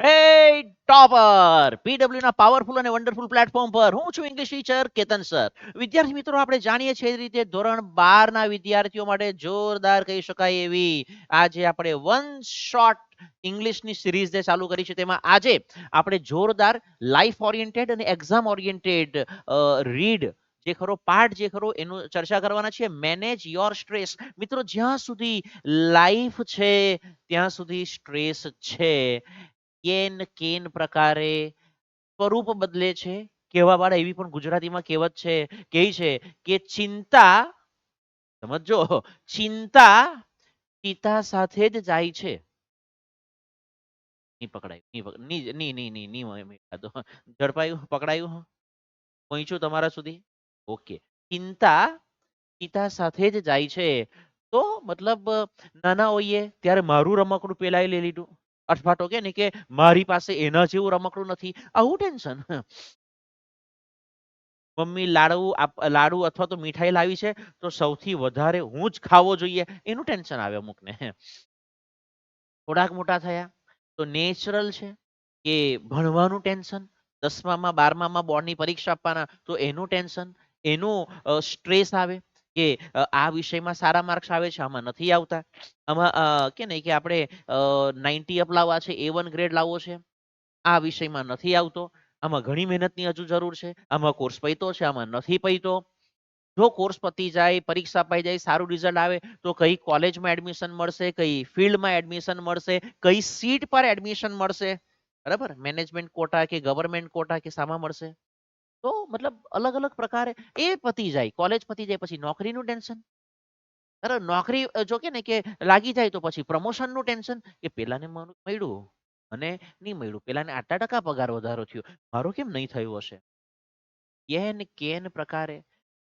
Hey topper PW ના powerful અને wonderful platform પર હું છું ઇંગ્લિશ ટીચર કેતન સર. વિદ્યાર્થી મિત્રો, આપણે જાણીએ છીએ એ રીતે ધોરણ 12 ના વિદ્યાર્થીઓ માટે જોરદાર કહી શકાય એવી આજે આપણે વન શોટ ઇંગ્લિશની સિરીઝ જે ચાલુ કરી છે તેમાં આજે આપણે જોરદાર લાઈફ ઓરિએન્ટેડ અને એક્ઝામ ઓરિએન્ટેડ રીડ જે ખરો પાર્ટ જે ખરો એનું ચર્ચા કરવાના છીએ. Manage your stress. મિત્રો, જ્યાં સુધી લાઈફ છે ત્યાં સુધી સ્ટ્રેસ છે. કેન કેન પ્રકારે સ્વરૂપ બદલે છે. કહેવા વાળા એવી પણ ગુજરાતીમાં કહેવત છે, કહે છે કે ચિંતા, સમજો, ચિંતા પિતા સાથે જ જાય છે. નહીં પકડાયું, નહીં ઝડપાયું, પકડાયું, પહોંચ્યું તમારા સુધી. ઓકે. ચિંતા પિતા સાથે જ જાય છે. તો મતલબ નાના હોઈએ ત્યારે મારું રમકડું પેલાએ લઈ લીધું. અથવા તો કે ને કે મારી પાસે એના જેવું રમકડું નથી, આવું ટેન્શન. મમ્મી લાડુ અથવા તો મીઠાઈ લાવી છે તો સૌથી વધારે હું જ ખાવો જોઈએ, એનું ટેન્શન આવે અમુકને. થોડાક મોટા થયા તો નેચરલ છે કે ભણવાનું ટેન્શન, 10મામાં 12મામાં બોર્ડની પરીક્ષા આપવાના તો એનું ટેન્શન, એનું સ્ટ્રેસ આવે કે આ વિષયમાં સારા માર્ક્સ આવે છે, આમાં નથી આવતા, આમાં કે નહીં કે આપણે 90 અપ લાવવા છે, A1 ગ્રેડ લાવવો છે, આ વિષયમાં નથી આવતો, આમાં ઘણી મહેનતની હજુ જરૂર છે, આમાં કોર્સ પૈતો છે, આમાં નથી પૈતો. જો કોર્સ પતી જાય, પરીક્ષા અપાઈ જાય, સારું રિઝલ્ટ આવે તો કઈ કોલેજમાં એડમિશન મળશે, કઈ ફિલ્ડમાં એડમિશન મળશે, કઈ સીટ પર એડમિશન મળશે, બરાબર, મેનેજમેન્ટ કોટા કે ગવર્મેન્ટ કોટા કે સામા મળશે. તો મતલબ અલગ અલગ પ્રકારે એ પતી જાય, કોલેજ પતી જાય પછી નોકરીનું ટેન્શન. બરાબર, નોકરી જો કે ને કે લાગી જાય તો પછી પ્રમોશનનું ટેન્શન કે પેલાને મળ્યું અને નહીં મળ્યું, પેલાને આટલા ટકા પગાર વધારો થયો, મારો કેમ નહીં થયું હશે. કેન કેન પ્રકારે.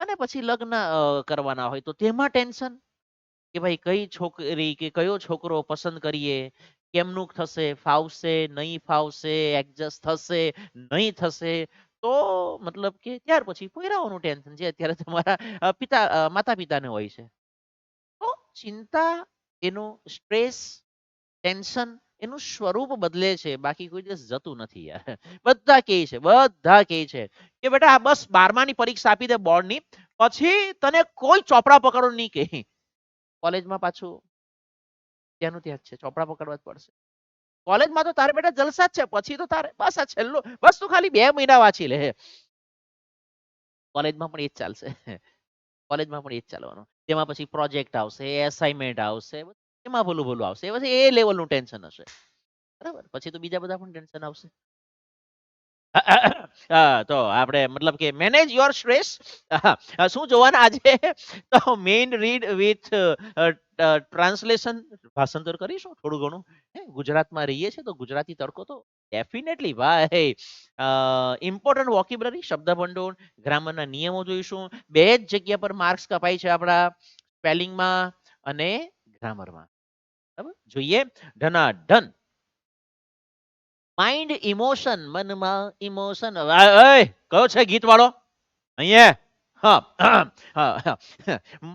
અને પછી લગ્ન કરવાના હોય તો તેમાં ટેન્શન કે ભાઈ કઈ છોકરી કે કયો છોકરો પસંદ કરીએ, કેમનું થશે, ફાવશે નહીં ફાવશે, એડજસ્ટ થશે નહીં થશે. તો મતલબ કે ત્યાર પછી પોયરાઓનું ટેન્શન જે અત્યારે તમારા માતા પિતાને હોય છે. તો ચિંતા, એનું સ્ટ્રેસ, ટેન્શન, એનું સ્વરૂપ બદલે છે, બાકી કોઈ દિવસ જતું નથી યાર. બધા કહે છે કે બેટા આ બસ 12માની પરીક્ષા આપી દે બોર્ડની, પછી તને કોઈ ચોપડા પકડો નહીં કે. કોલેજમાં પાછું ત્યાંનું ત્યાં જ છે, ચોપડા પકડવા જ પડશે. કોલેજમાં તો તારે બેટા જલસા જ છે, પછી તો તારે બસ આ છેલ્લું, બસ તું ખાલી 2 મહિના વાંચી લે. કોલેજમાં પણ એ જ ચાલશે. કોલેજમાં પણ એ જ ચાલવાનું. તેમાં પછી પ્રોજેક્ટ આવશે, એસાઇનમેન્ટ આવશે, એમાં ભલું ભલું આવશે, પછી એ લેવલનું ટેન્શન હશે. બરાબર, પછી તો બીજા બધા પણ ટેન્શન આવશે. તો આપણે મતલબ કે મેનેજ યોર સ્ટ્રેસ. શું જોવાના આજે? તો મેઇન રીડ વિથ ટ્રાન્સલેશન, ભાષાંતર કરીશું થોડું ઘણું. ગુજરાતમાં રહીએ છીએ તો ગુજરાતી તડકો તો ડેફિનેટલી ભાઈ. ઇમ્પોર્ટન્ટ વોકેબ્યુલરી, શબ્દ ભંડોળ, ગ્રામરના નિયમો જોઈશું. બે જ જગ્યા પર માર્ક્સ કપાય છે આપણા, સ્પેલિંગમાં અને ગ્રામરમાં. બરાબર, જોઈએ ધનાધન. માઇન્ડ ઇમોશન, મનમાં ઇમોશન. કયો છે ગીત વાળો અહીંયા? હા.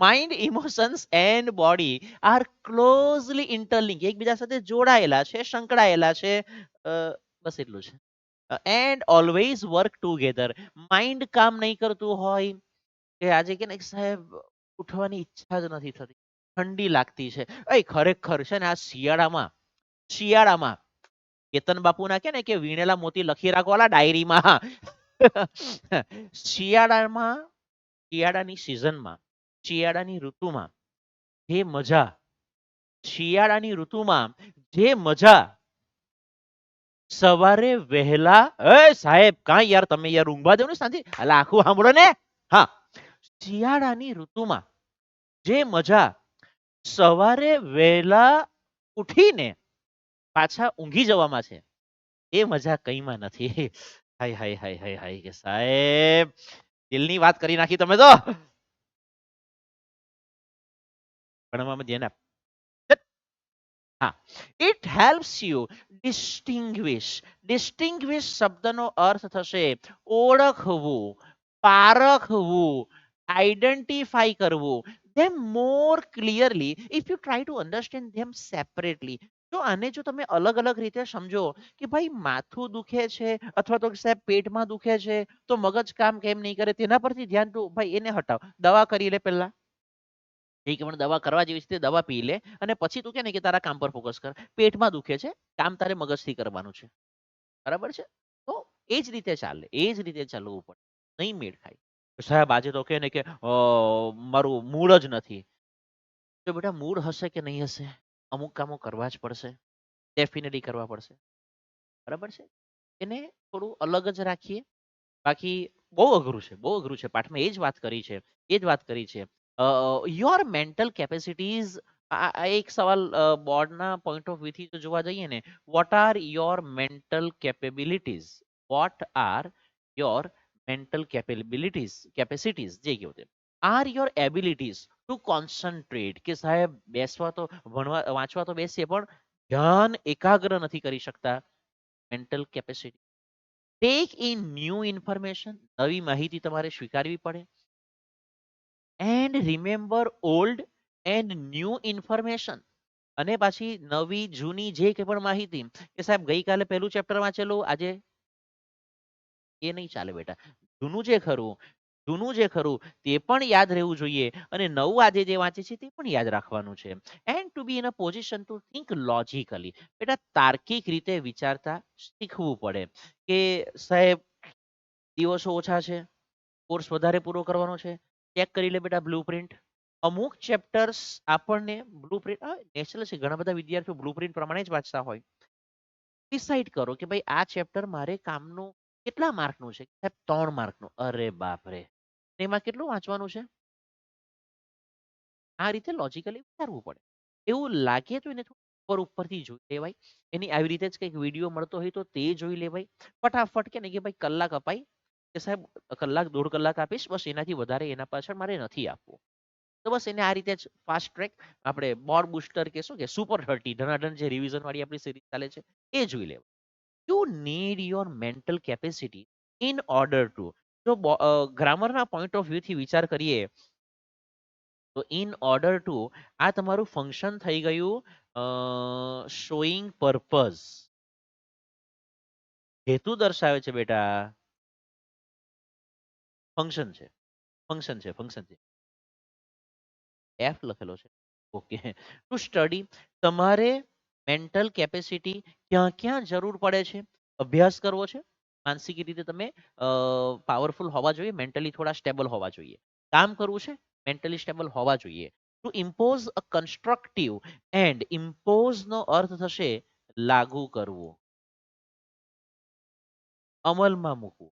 Mind emotions and body are closely interlink, એકબીજા સાથે જોડાયેલા છે, સંકળાયેલા છે. બસ એટલું છે. And always work together. Mind કામ નહીં કરતું હોય કે આજે કે સાહેબ ઉઠવાની ઈચ્છા જ નથી થતી, ઠંડી લાગતી છે, ખરેખર છે ને આ શિયાળામાં કેતન બાપુના કે ને કે વીણેલા મોતી લખી રાખવાલા ડાયરીમાં. શિયાળામાં, શિયાળાની સિઝનમાં, શિયાળાની ઋતુમાં જે મજા, શિયાળાની ઋતુમાં જે મજા સવારે વહેલા, સાહેબ કાં યાર તમે યાર ઊંઘવા દો ને સાંજે, એટલે આખું સાંભળો ને. હા, શિયાળાની ઋતુમાં જે મજા સવારે વહેલા ઉઠીને પાછા ઊંઘી જવામાં છે, એ મજા કઈમાં નથી. હાય હાય હાય હાય હાય કે સાહેબ દિલની વાત કરી નાખી તમે તો. ભણવામાં ધ્યાન આપ. હા, it helps you distinguish. Distinguish શબ્દનો અર્થ થશે ઓળખવું, પારખવું, આઈડેન્ટિફાઈ કરવું. Them more clearly if you try to understand them separately. તો આને જો તમે અલગ અલગ રીતે સમજો કે ભાઈ માથું દુખે છે અથવા તો સાહેબ પેટમાં દુખે છે તો મગજ કામ કેમ નહીં કરે તેના પરથી ધ્યાન તો ભાઈ એને હટાવ, દવા કરી લે પહેલા, એ કે પણ દવા કરવા જેવી છે દવા પી લે અને પછી તું કે ને કે તારા કામ પર ફોકસ કર. પેટમાં દુખે છે, કામ તારે મગજથી કરવાનું છે. બરાબર છે? તો એ જ રીતે ચાલે, એ જ રીતે ચાલવું પડે. નહીં મેળ ખાય. સાહેબ આજે તો કે ને કે મારું મૂડ જ નથી. તો બેટા મૂડ હશે કે નહીં હશે, અમુક કામો કરવા જ પડશે, ડેફિનેટલી કરવા પડશે. બરાબર છે? એને થોડું અલગ જ રાખીએ. બાકી બહુ અઘરું છે, બહુ અઘરું છે. પાઠમાં એ જ વાત કરી છે, એ જ વાત કરી છે. યોર મેન્ટલ કેપેસિટીઝ, આ એક સવાલ બોર્ડના પોઈન્ટ ઓફ વ્યૂથી જો જોવા જઈએ ને, what are your mental capabilities, what are your mental capacities જે કહ્યું તે, are your abilities to concentrate, કે સાહેબ બેસવા તો ભણવા વાંચવા તો બેસીએ પણ ધ્યાન એકાગ્ર નથી કરી શકતા. Mental capacity. Tech in new information, નવી માહિતી તમારે સ્વીકારવી પડે. And remember old and new information, અને પાછી નવી જૂની જે કે પણ માહિતી, કે સાહેબ ગઈકાલે પહેલું ચેપ્ટર વાંચેલું આજે એ નહીં ચાલે બેટા. જૂનું જે ખરું, જૂનું જે ખરું તે પણ યાદ રહેવું જોઈએ અને નવું આજે જે વાંચે છે તે પણ યાદ રાખવાનું છે. And to be in a position to think logically, બેટા તાર્કિક રીતે વિચારતા શીખવું પડે. કે સાહેબ દિવસો ઓછા છે, કોર્સ વધારે પૂરો કરવાનો છે, ચેક કરી લે બેટા બ્લુપ્રિન્ટ. અમુક ચેપ્ટર્સ આપણને બ્લુપ્રિન્ટ નેચરલ છે, ઘણા બધા વિદ્યાર્થીઓ બ્લુપ્રિન્ટ પ્રમાણે જ વાંચતા હોય. ડિસાઈડ કરો કે ભાઈ આ ચેપ્ટર મારે કામનું કેટલા માર્કનું છે, સાહેબ 3 માર્કનું. અરે બાપ રે, એમાં કેટલું વાંચવાનું છે? આ રીતે લોજિકલી વિચારવું પડે. એવું લાગે તો એને ઉપર ઉપરથી જોઈ લેવાય. એની આવી રીતે જ કંઈક વિડીયો મળતો હોય તો તે જોઈ લેવાય. ફટાફટ કે ને કે ભાઈ કલાક અપાય, કે સાહેબ કલાક 1.5 કલાક આપીશ, બસ એનાથી વધારે એના પાછળ મારે નથી આપવું. તો બસ એને આ રીતે જ ફાસ્ટ ટ્રેક આપણે બોર્ડ બુસ્ટર કે શું કે સુપર 30 ધનાધન જે રિવિઝન વાળી આપણી સિરીઝ ચાલે છે એ જોઈ લેવું. You need your mental capacity in order to, જો ગ્રામરના પોઈન્ટ ઓફ વ્યૂથી વિચાર કરીએ તો ઇન ઓર્ડર ટુ, આ તમારું ફંક્શન થઈ ગયું શોઈંગ પર્પઝ, હેતુ દર્શાવે છે બેટા. ફંક્શન છે, ફંક્શન છે, ફંક્શન છે. એફ લખેલો છે. ઓકે. ટુ સ્ટડી, તમારે મેન્ટલ કેપેસિટી ક્યાં ક્યાં જરૂર પડે છે? અભ્યાસ કરવો છે, માનસિક રીતે તમે પાવરફુલ હોવા જોઈએ, મેન્ટલી થોડા સ્ટેબલ હોવા જોઈએ. કામ કરવું છે, મેન્ટલી સ્ટેબલ હોવા જોઈએ. To impose a constructive, and impose નો અર્થ થશે લાગુ કરવું, અમલમાં મૂકવું.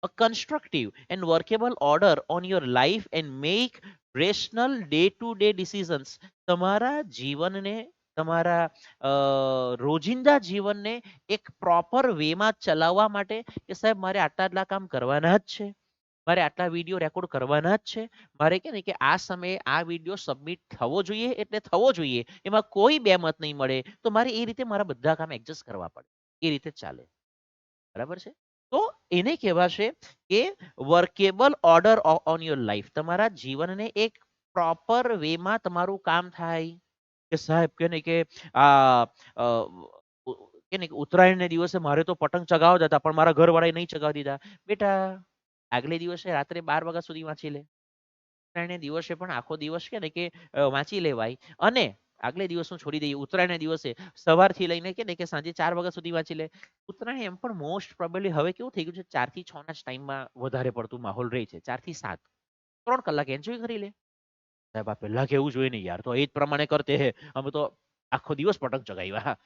A constructive and workable order on your life and make rational day-to-day decisions. તમારા જીવનને, તમારા રોજિંદા જીવનને એક પ્રોપર વેમાં ચલાવવા માટે, કે સાહેબ મારે આટલા આટલા કામ કરવાના જ છે, મારે આટલા વિડીયો રેકોર્ડ કરવાના જ છે, મારે કે ને કે આ સમયે આ વિડીયો સબમિટ થવો જોઈએ એટલે થવો જોઈએ, એમાં કોઈ બે મત નહીં મળે, તો મારે એ રીતે મારા બધા કામ એડજસ્ટ કરવા પડે. એ રીતે ચાલે. બરાબર છે? તો એને કહેવાશે કે workable order on your life, તમારા જીવનને એક પ્રોપર વેમાં તમારું કામ થાય. કે સાહેબ કે ને કે આ કે ને ઉત્તરાયણને દિવસે મારે તો પતંગ ચગાવતા હતા પણ મારા ઘરવાળાએ નહીં ચગાવી દીધા. બેટા આગલે દિવસે રાત્રે 12 વાગ્યા સુધી વાંચી લે. ઉત્તરાયણને દિવસે પણ આખો દિવસ કે ને કે વાંચી લેવાય, અને આગલે દિવસનું છોડી દઈએ, ઉત્તરાયણના દિવસે સવારથી લઈને કે ને કે સાંજે 4 વાગ્યા સુધી વાંચી લે. ઉત્તરાયણ એમ પણ મોસ્ટ પ્રોબેબલી હવે કેવું થઈ ગયું છે, 4 થી 6 ના જ ટાઈમમાં વધારે પડતું માહોલ રહે છે. 4 થી 7 3 કલાક એન્જોય કરી લે. સાહેબ આ પહેલા કેવું જોઈએ ને યાર, તો એ જ પ્રમાણે કરતે હે, અમે તો આખો દિવસ પતંગ ચગાવ્યા.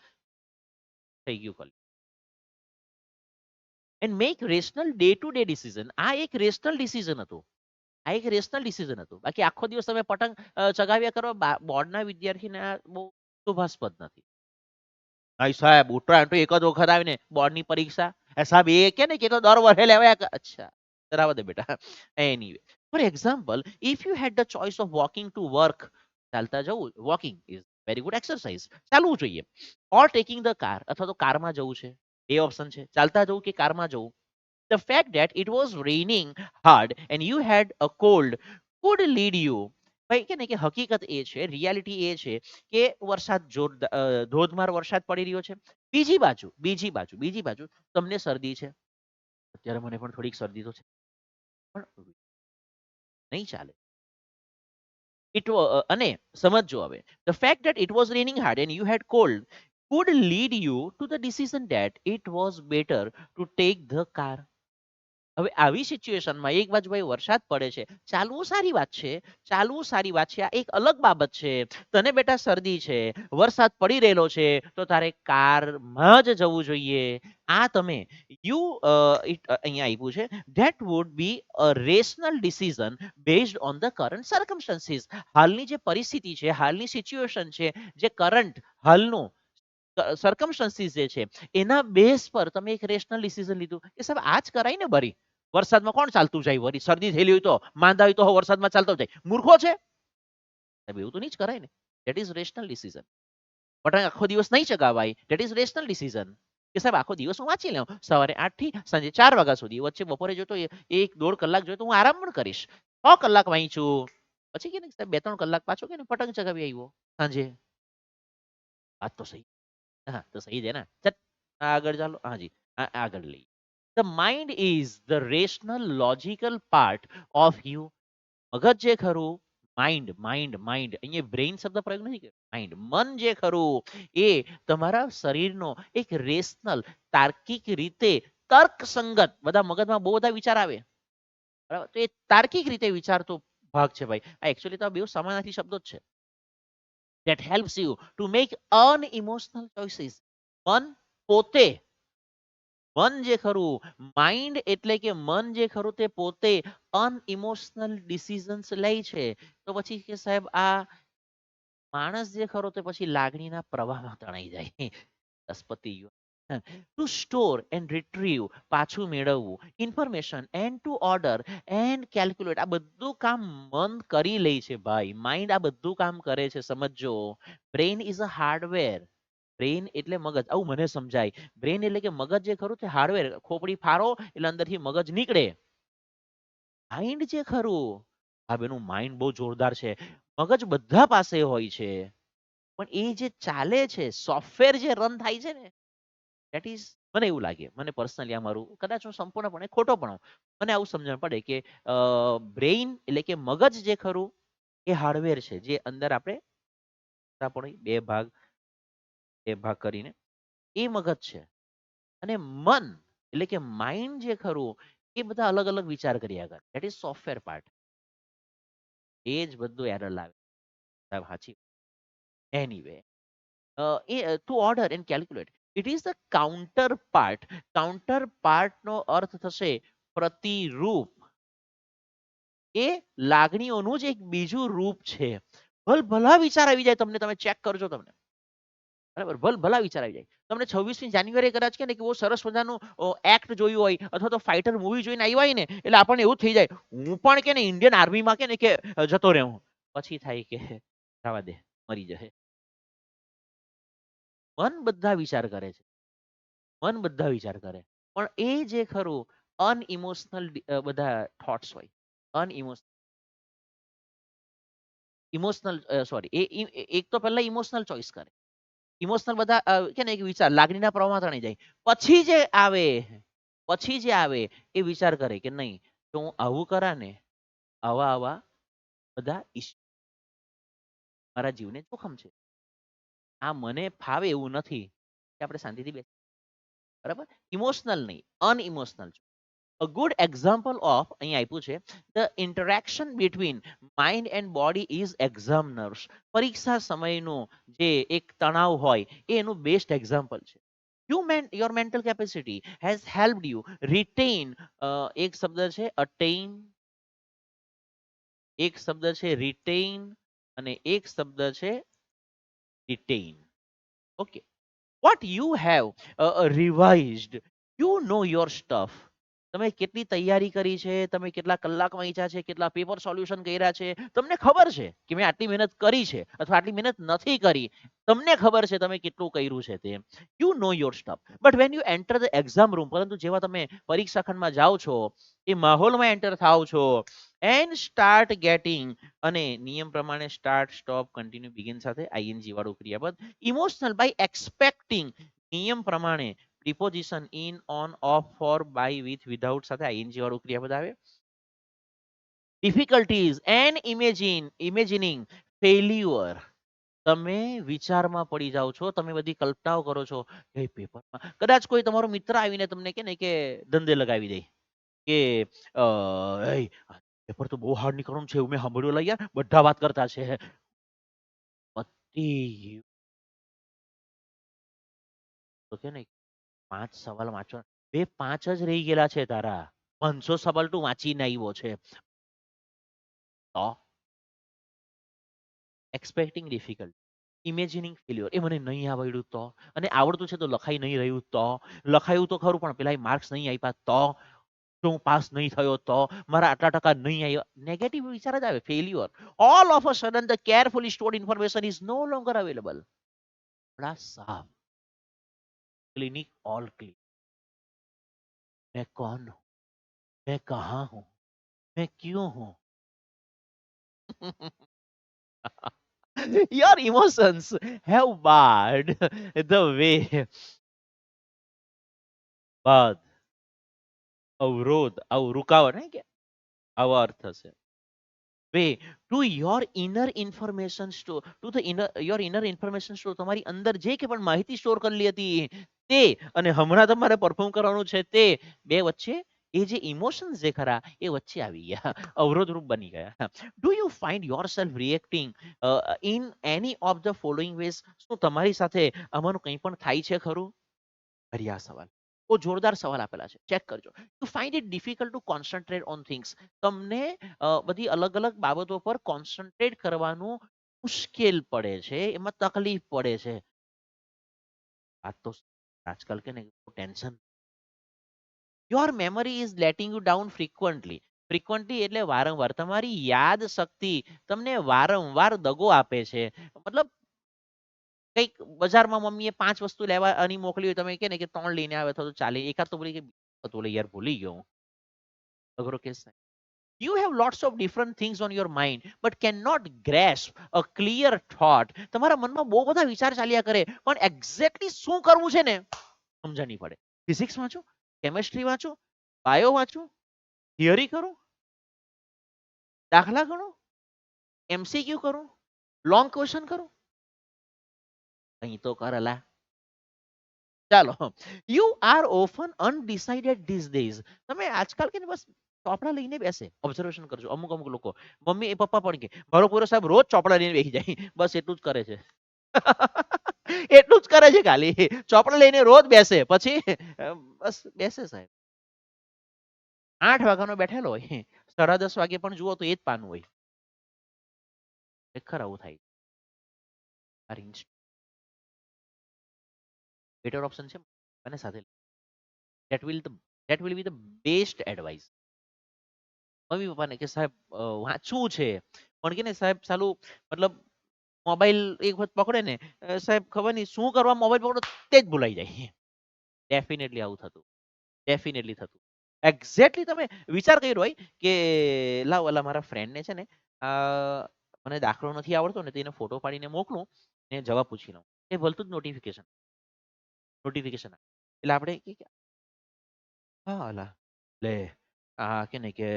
થઈ ગયું કલ. And make rational day to day decision, આ એક રેશનલ ડિસિઝન હતું. આ એક રેશનલ ડિસિઝન હતું. બાકી આખો દિવસ તમે પતંગ ચગાવ્યા કરો, બોર્ડના વિદ્યાર્થીને આ બહુ શુભાસ્પદ નથી. ભાઈ સાહેબ ઉત્તરાયણ તો એક જ વખત આવે ને બોર્ડની પરીક્ષા, સાહેબ એ કે ને કે તો દર વર્ષે લેવાય. અચ્છા બરાબર દે બેટા. Anyway, for example, if you had the choice of walking to work, ચાલતા જવું, walking is very good exercise, ચાલવું જોઈએ, ઓર ટેકિંગ ધ કાર, અથવા તો કારમાં જવું છે. એ ઓપ્શન છે, ચાલતા જવું કે કારમાં જવું. The fact that it was raining hard and you had a cold could lead you ભાઈ કે ને કે હકીકત એ છે, રિયાલિટી એ છે કે વરસાદ ધોધમાર વરસાદ પડી રહ્યો છે. બીજી બાજુ તમને શરદી છે. અત્યારે મને પણ થોડીક શરદી તો છે, પણ નહીં ચાલે. અને સમજો હવે, the fact that it was raining hard and you had cold could lead you to the decision that it was better to take the car. હવે આવી સિચ્યુએશનમાં એક બાજુ ભાઈ વરસાદ પડે છે, ચાલવું સારી વાત છે, આ એક અલગ બાબત છે. તને બેટા શરદી છે, વરસાદ પડી રહેલો છે, તો તારે કારમાં જ જવું જોઈએ. આ તમે યુ અહીંયા આપ્યું છે, that would be a rational decision based on the current circumstances. હાલની જે પરિસ્થિતિ છે, હાલની સિચ્યુએશન છે, જે કરંટ હાલનું સર્કમસ્ટન્સીસ જે છે એના બેઝ પર તમે એક રેશનલ ડિસિઝન લીધું કે સાહેબ આ જ કરાય ને. બરી વરસાદમાં કોણ ચાલતું જાય? વરી શરદી થયેલી હોય તો, માંદા હોય તો વરસાદમાં ચાલતો જાય, મૂર્ખો છે સાહેબ? એવું તો નહીં જ કરાય ને. That is rational decision. પતંગ આખો દિવસ નહીં ચગાવાય, ધેટ ઇઝ રેશનલ ડિસિઝન. કે સાહેબ આખો દિવસ હું વાંચી લઉં, સવારે 8 થી સાંજે 4 વાગ્યા સુધી, વચ્ચે બપોરે જો તો 1-1.5 કલાક જોઈએ તો હું આરામ પણ કરીશ. 6 કલાક વાંચું, પછી કે સાહેબ 2-3 કલાક પાછો કે પતંગ ચગાવી આવ્યો સાંજે. વાત તો સહી. हाँ तो सही है ना. चल આગળ ચાલો. હાજી આગળ લઈએ. The mind is the rational logical part of you. મગજ જે ખરું, માઇન્ડ માઇન્ડ માઇન્ડ અહીંયા બ્રેઇન શબ્દ પ્રયોગ નથી કર્યો. માઇન્ડ મન જે ખરું એ તમારા શરીરનો એક રેશનલ તાર્કિક રીતે તર્કસંગત, બધા મગજમાં બહુ બધા વિચાર આવે બરાબર, તો એ તાર્કિક રીતે વિચારતો ભાગ છે ભાઈ. આ એકચ્યુઅલી તો બે સમાનાર્થી શબ્દો જ છે. that helps you to make unemotional choices. મન પોતે, મન જે ખરું, માઇન્ડ એટલે કે મન જે ખરું તે પોતે અનઇમોશનલ ડિસિઝન્સ લે છે. તો પછી કે સાહેબ આ માણસ જે ખરો તે પછી લાગણીના પ્રવાહમાં તણાઈ જાય. દસપતિ ટુ સ્ટોર એન્ડ રિટ્રીવ, પાછું મેળવવું information and two order and calculate, આ બધું કામ મન કરી લે છે ભાઈ. માઇન્ડ આ બધું કામ કરે છે, સમજો. Brain is a hardware. Brain એટલે મગજ, આવું મને સમજાય. બ્રેઇન એટલે કે મગજ જે ખરું તે હાર્ડવેર. ખોપડી ફારો એટલે અંદરથી મગજ નીકળે. માઇન્ડ જે ખરું, હા બેનું માઇન્ડ બહુ જોરદાર છે. મગજ બધા પાસે હોય છે, પણ એ જે ચાલે છે, સોફ્ટવેર જે રન થાય છે ને, દેટ ઇઝ, મને એવું લાગે, મને પર્સનલી આ મારું, કદાચ હું સંપૂર્ણપણે ખોટો પણ મને આવું સમજણ પડે કે બ્રેઇન એટલે કે મગજ જે ખરું એ હાર્ડવેર છે, જે અંદર આપણે બે ભાગ કરીને એ મગજ છે. અને મન એટલે કે માઇન્ડ જે ખરું એ બધા અલગ અલગ વિચાર કર્યા કરે. That is software part. એ જ બધું એરર લાવે સાહેબ. સાચી. Anyway, to order and calculate, it is the counterpart. Counterpart નો અર્થ થશે પ્રતિરૂપ. એ લાગણીઓનું જ એક બીજું રૂપ છે. ભલા વિચાર આવી જાય તમને, તમે ચેક કરજો તમને, બરાબર, ભલા વિચાર આવી જાય તમને. 26મી જાન્યુઆરી કદાચ કે ને કે બહુ સરસ મજાનું એક્ટ જોયું હોય અથવા તો ફાઇટર મૂવી જોઈને આવ્યા હોય ને, એટલે આપણને એવું થઈ જાય હું પણ કે ને ઇન્ડિયન આર્મીમાં કે ને કે જતો રહું. પછી થાય કે જવા દે, મરી જશે. મન બધા વિચાર કરે છે, મન બધા વિચાર કરે, પણ એ જે ખરું અનઇમોશનલ બધા થોટ્સ હોય. અનઇમોશનલ ઇમોશનલ સોરી, એક તો પહેલા ઇમોશનલ ચોઇસ કરે. ઇમોશનલ બધા કે ને એક વિચાર લાગણીના પ્રવાહમાં તણાઈ જાય. પછી જે આવે એ વિચાર કરે કે નહીં, તો હું આવું કરા ને, આવા બધા મારા જીવને જોખમ છે, આ મને ફાવે એવું નથી કે આપણે શાંતિથી બેસી, બરાબર. ઇમોશનલ નહીં, અનઇમોશનલ. A good example of અહીં આપ્યું છે, the interaction between mind and body is examiners. પરીક્ષા સમયનો જે એક તણાવ હોય એ એનું બેસ્ટ એક્ઝામ્પલ છે. Your mental capacity has helped you retain, એક શબ્દ છે attain, એક શબ્દ છે retain અને એક શબ્દ છે detain. Okay. What you have revised, you know your stuff. તમે કેટલી તૈયારી કરી છે, તમે કેટલા કલાક વાંચ્યા છે, કેટલા પેપર સોલ્યુશન કર્યા છે, તમને ખબર છે કે મેં આટલી મહેનત કરી છે અથવા આટલી મહેનત નથી કરી. તમને ખબર છે તમે કેટલું કર્યું છે તે. You know your stuff. But when you enter the exam room, પરંતુ જેવા તમે પરીક્ષા ખંડમાં જાઓ છો, એ માહોલમાં એન્ટર થાવ છો, એન્ડ સ્ટાર્ટ ગેટિંગ, અને નિયમ પ્રમાણે સ્ટાર્ટ સ્ટોપ કન્ટિન્યુ બિગિન સાથે આઈએનજી વાળું ક્રિયાપદ. ઇમોશનલ બાય એક્સપેક્ટિંગ, નિયમ પ્રમાણે preposition in on of for by with without સાથે આઈએનજી વાળું ક્રિયાપદ આવે. ડિફિકલ્ટીઝ એન્ડ ઇમેજિનિંગ ફેલ્યુઅર, તમે વિચારમાં પડી જાઓ છો, તમે બધી કલ્પનાઓ કરો છો એ પેપરમાં કદાચ કોઈ તમારો મિત્ર આવીને તમને કે ને કે ધંધે લગાવી દે કે પેપર તો બહુ હાર્ડ નીકળવાનું છે એવું મેં સાંભળ્યું યાર, બધા વાત કરતા છે. બધી તો કે ને 5 સવાલ વાંચવા, બે 5 જ રહી ગયેલા છે તારા, 500 સવાલ તું વાંચીને આવ્યો છે. તો એક્સપેક્ટિંગ ડિફિકલ્ટ, ઇમેજિનિંગ ફેલ્યોર, એ મને નહીં આવડ્યું તો, અને આવડતું છે તો લખાઈ નહીં રહ્યું તો, લખાયું તો ખરું પણ પેલા માર્ક્સ નહીં આપ્યા તો, જો હું પાસ નહીં થયો તો, મારા આટલા ટકા નહીં આવ્યા, નેગેટિવ વિચાર જ આવે. Failure, all of a sudden the carefully stored information is no longer available. बड़ा साफ, क्लिनिक ऑल क्लियर, मैं कौन हूं, मैं कहा हूं, मैं क्यों हूं. Your emotions have barred the way. બાદ, અવરોધ, રૂકાવટ નહીં કે આવો અર્થ થશે. way to your inner information store, to the inner your inner information store, તમારી અંદર જે કે પણ માહિતી સ્ટોર કરેલી હતી તે અને હમણાં તમારે પરફોર્મ કરવાનું છે તે બે વચ્ચે એ જે ઇમોશન્સ જે ખરા એ વચ્ચે આવી ગયા, અવરોધરૂપ બની ગયા. Do you find yourself reacting in any of the following ways, શું તમારી સાથે આમાંનું કંઈ પણ થાય છે ખરું? ફરી આ સવાલ બહુ જોરદાર સવાલ આપેલા છે, ચેક કરજો. You find it difficult to concentrate on things, તમને બધી અલગ અલગ બાબતો પર કોન્સન્ટ્રેટ કરવાનું મુશ્કેલ પડે છે, એમાં તકલીફ પડે છે. આ તો આજકાલ કે ને tension. Your memory is letting you down frequently, frequently એટલે વારંવાર, તમારી યાદ શક્તિ તમને વારંવાર દગો આપે છે. મતલબ કંઈક બજારમાં મમ્મીએ 5 વસ્તુ લેવાની મોકલી હોય, તમે કે ને કે 3 લઈને આવે તો ચાલે, એકાદ તો બોલી કે તો યાર ભૂલી ગયો હું, અઘરો કેસ થાય. You have lots of different things on your mind but cannot grasp a clear thought. તમારા મનમાં બહુ બધા વિચાર ચાલ્યા કરે પણ એક્ઝેક્ટલી શું કરવું છે ને સમજણ નહીં પડે. ફિઝિક્સ વાંચું, કેમેસ્ટ્રી વાંચું, બાયો વાંચું, થિયરી કરું, દાખલા ગણું, એમસીક્યુ કરું, લોંગ ક્વેશ્ચન કરું, અહીં તો કરેલા. ચાલો, you are often undecided these days, તમે આજકાલ કે બસ ચોપડા લઈને બેસે. ઓબ્ઝર્વેશન કરજો, અમુક અમુક લોકો, મમ્મી એ પપ્પા પણ કે મારો પૂરો સાહેબ રોજ ચોપડા લઈને બેસી જાય, બસ એટલું જ કરે છે. એટલું જ કરે છે ખાલી, ચોપડા લઈને રોજ બેસે, પછી બસ બેસે સાહેબ. 8 વાગ્યાનો બેઠેલો હોય, 10:30 વાગે પણ જુઓ તો એ જ પાનું હોય. ખરેખર આવું થાય. બેટર ઓપ્શન છે અને સાથે that will be the best advice. Mummy પપ્પાને કે સાહેબ વાંચવું છે પણ કે ને સાહેબ ચાલુ મતલબ મોબાઈલ એક વખત પકડે ને સાહેબ ખબર નહીં શું કરવા મોબાઈલ પકડો તે જ ભૂલાઈ જાય. ડેફિનેટલી આવું થતું, ડેફિનેટલી થતું. એક્ઝેક્ટલી તમે વિચાર કર્યો હોય કે લાવ ઓલા મારા ફ્રેન્ડને છે ને મને દાખલો નથી આવડતો ને તેને ફોટો પાડીને મોકલું ને જવાબ પૂછી લઉં, એ ભલતું જ નોટિફિકેશન એટલે આપણે હા અલા લે કે નહીં કે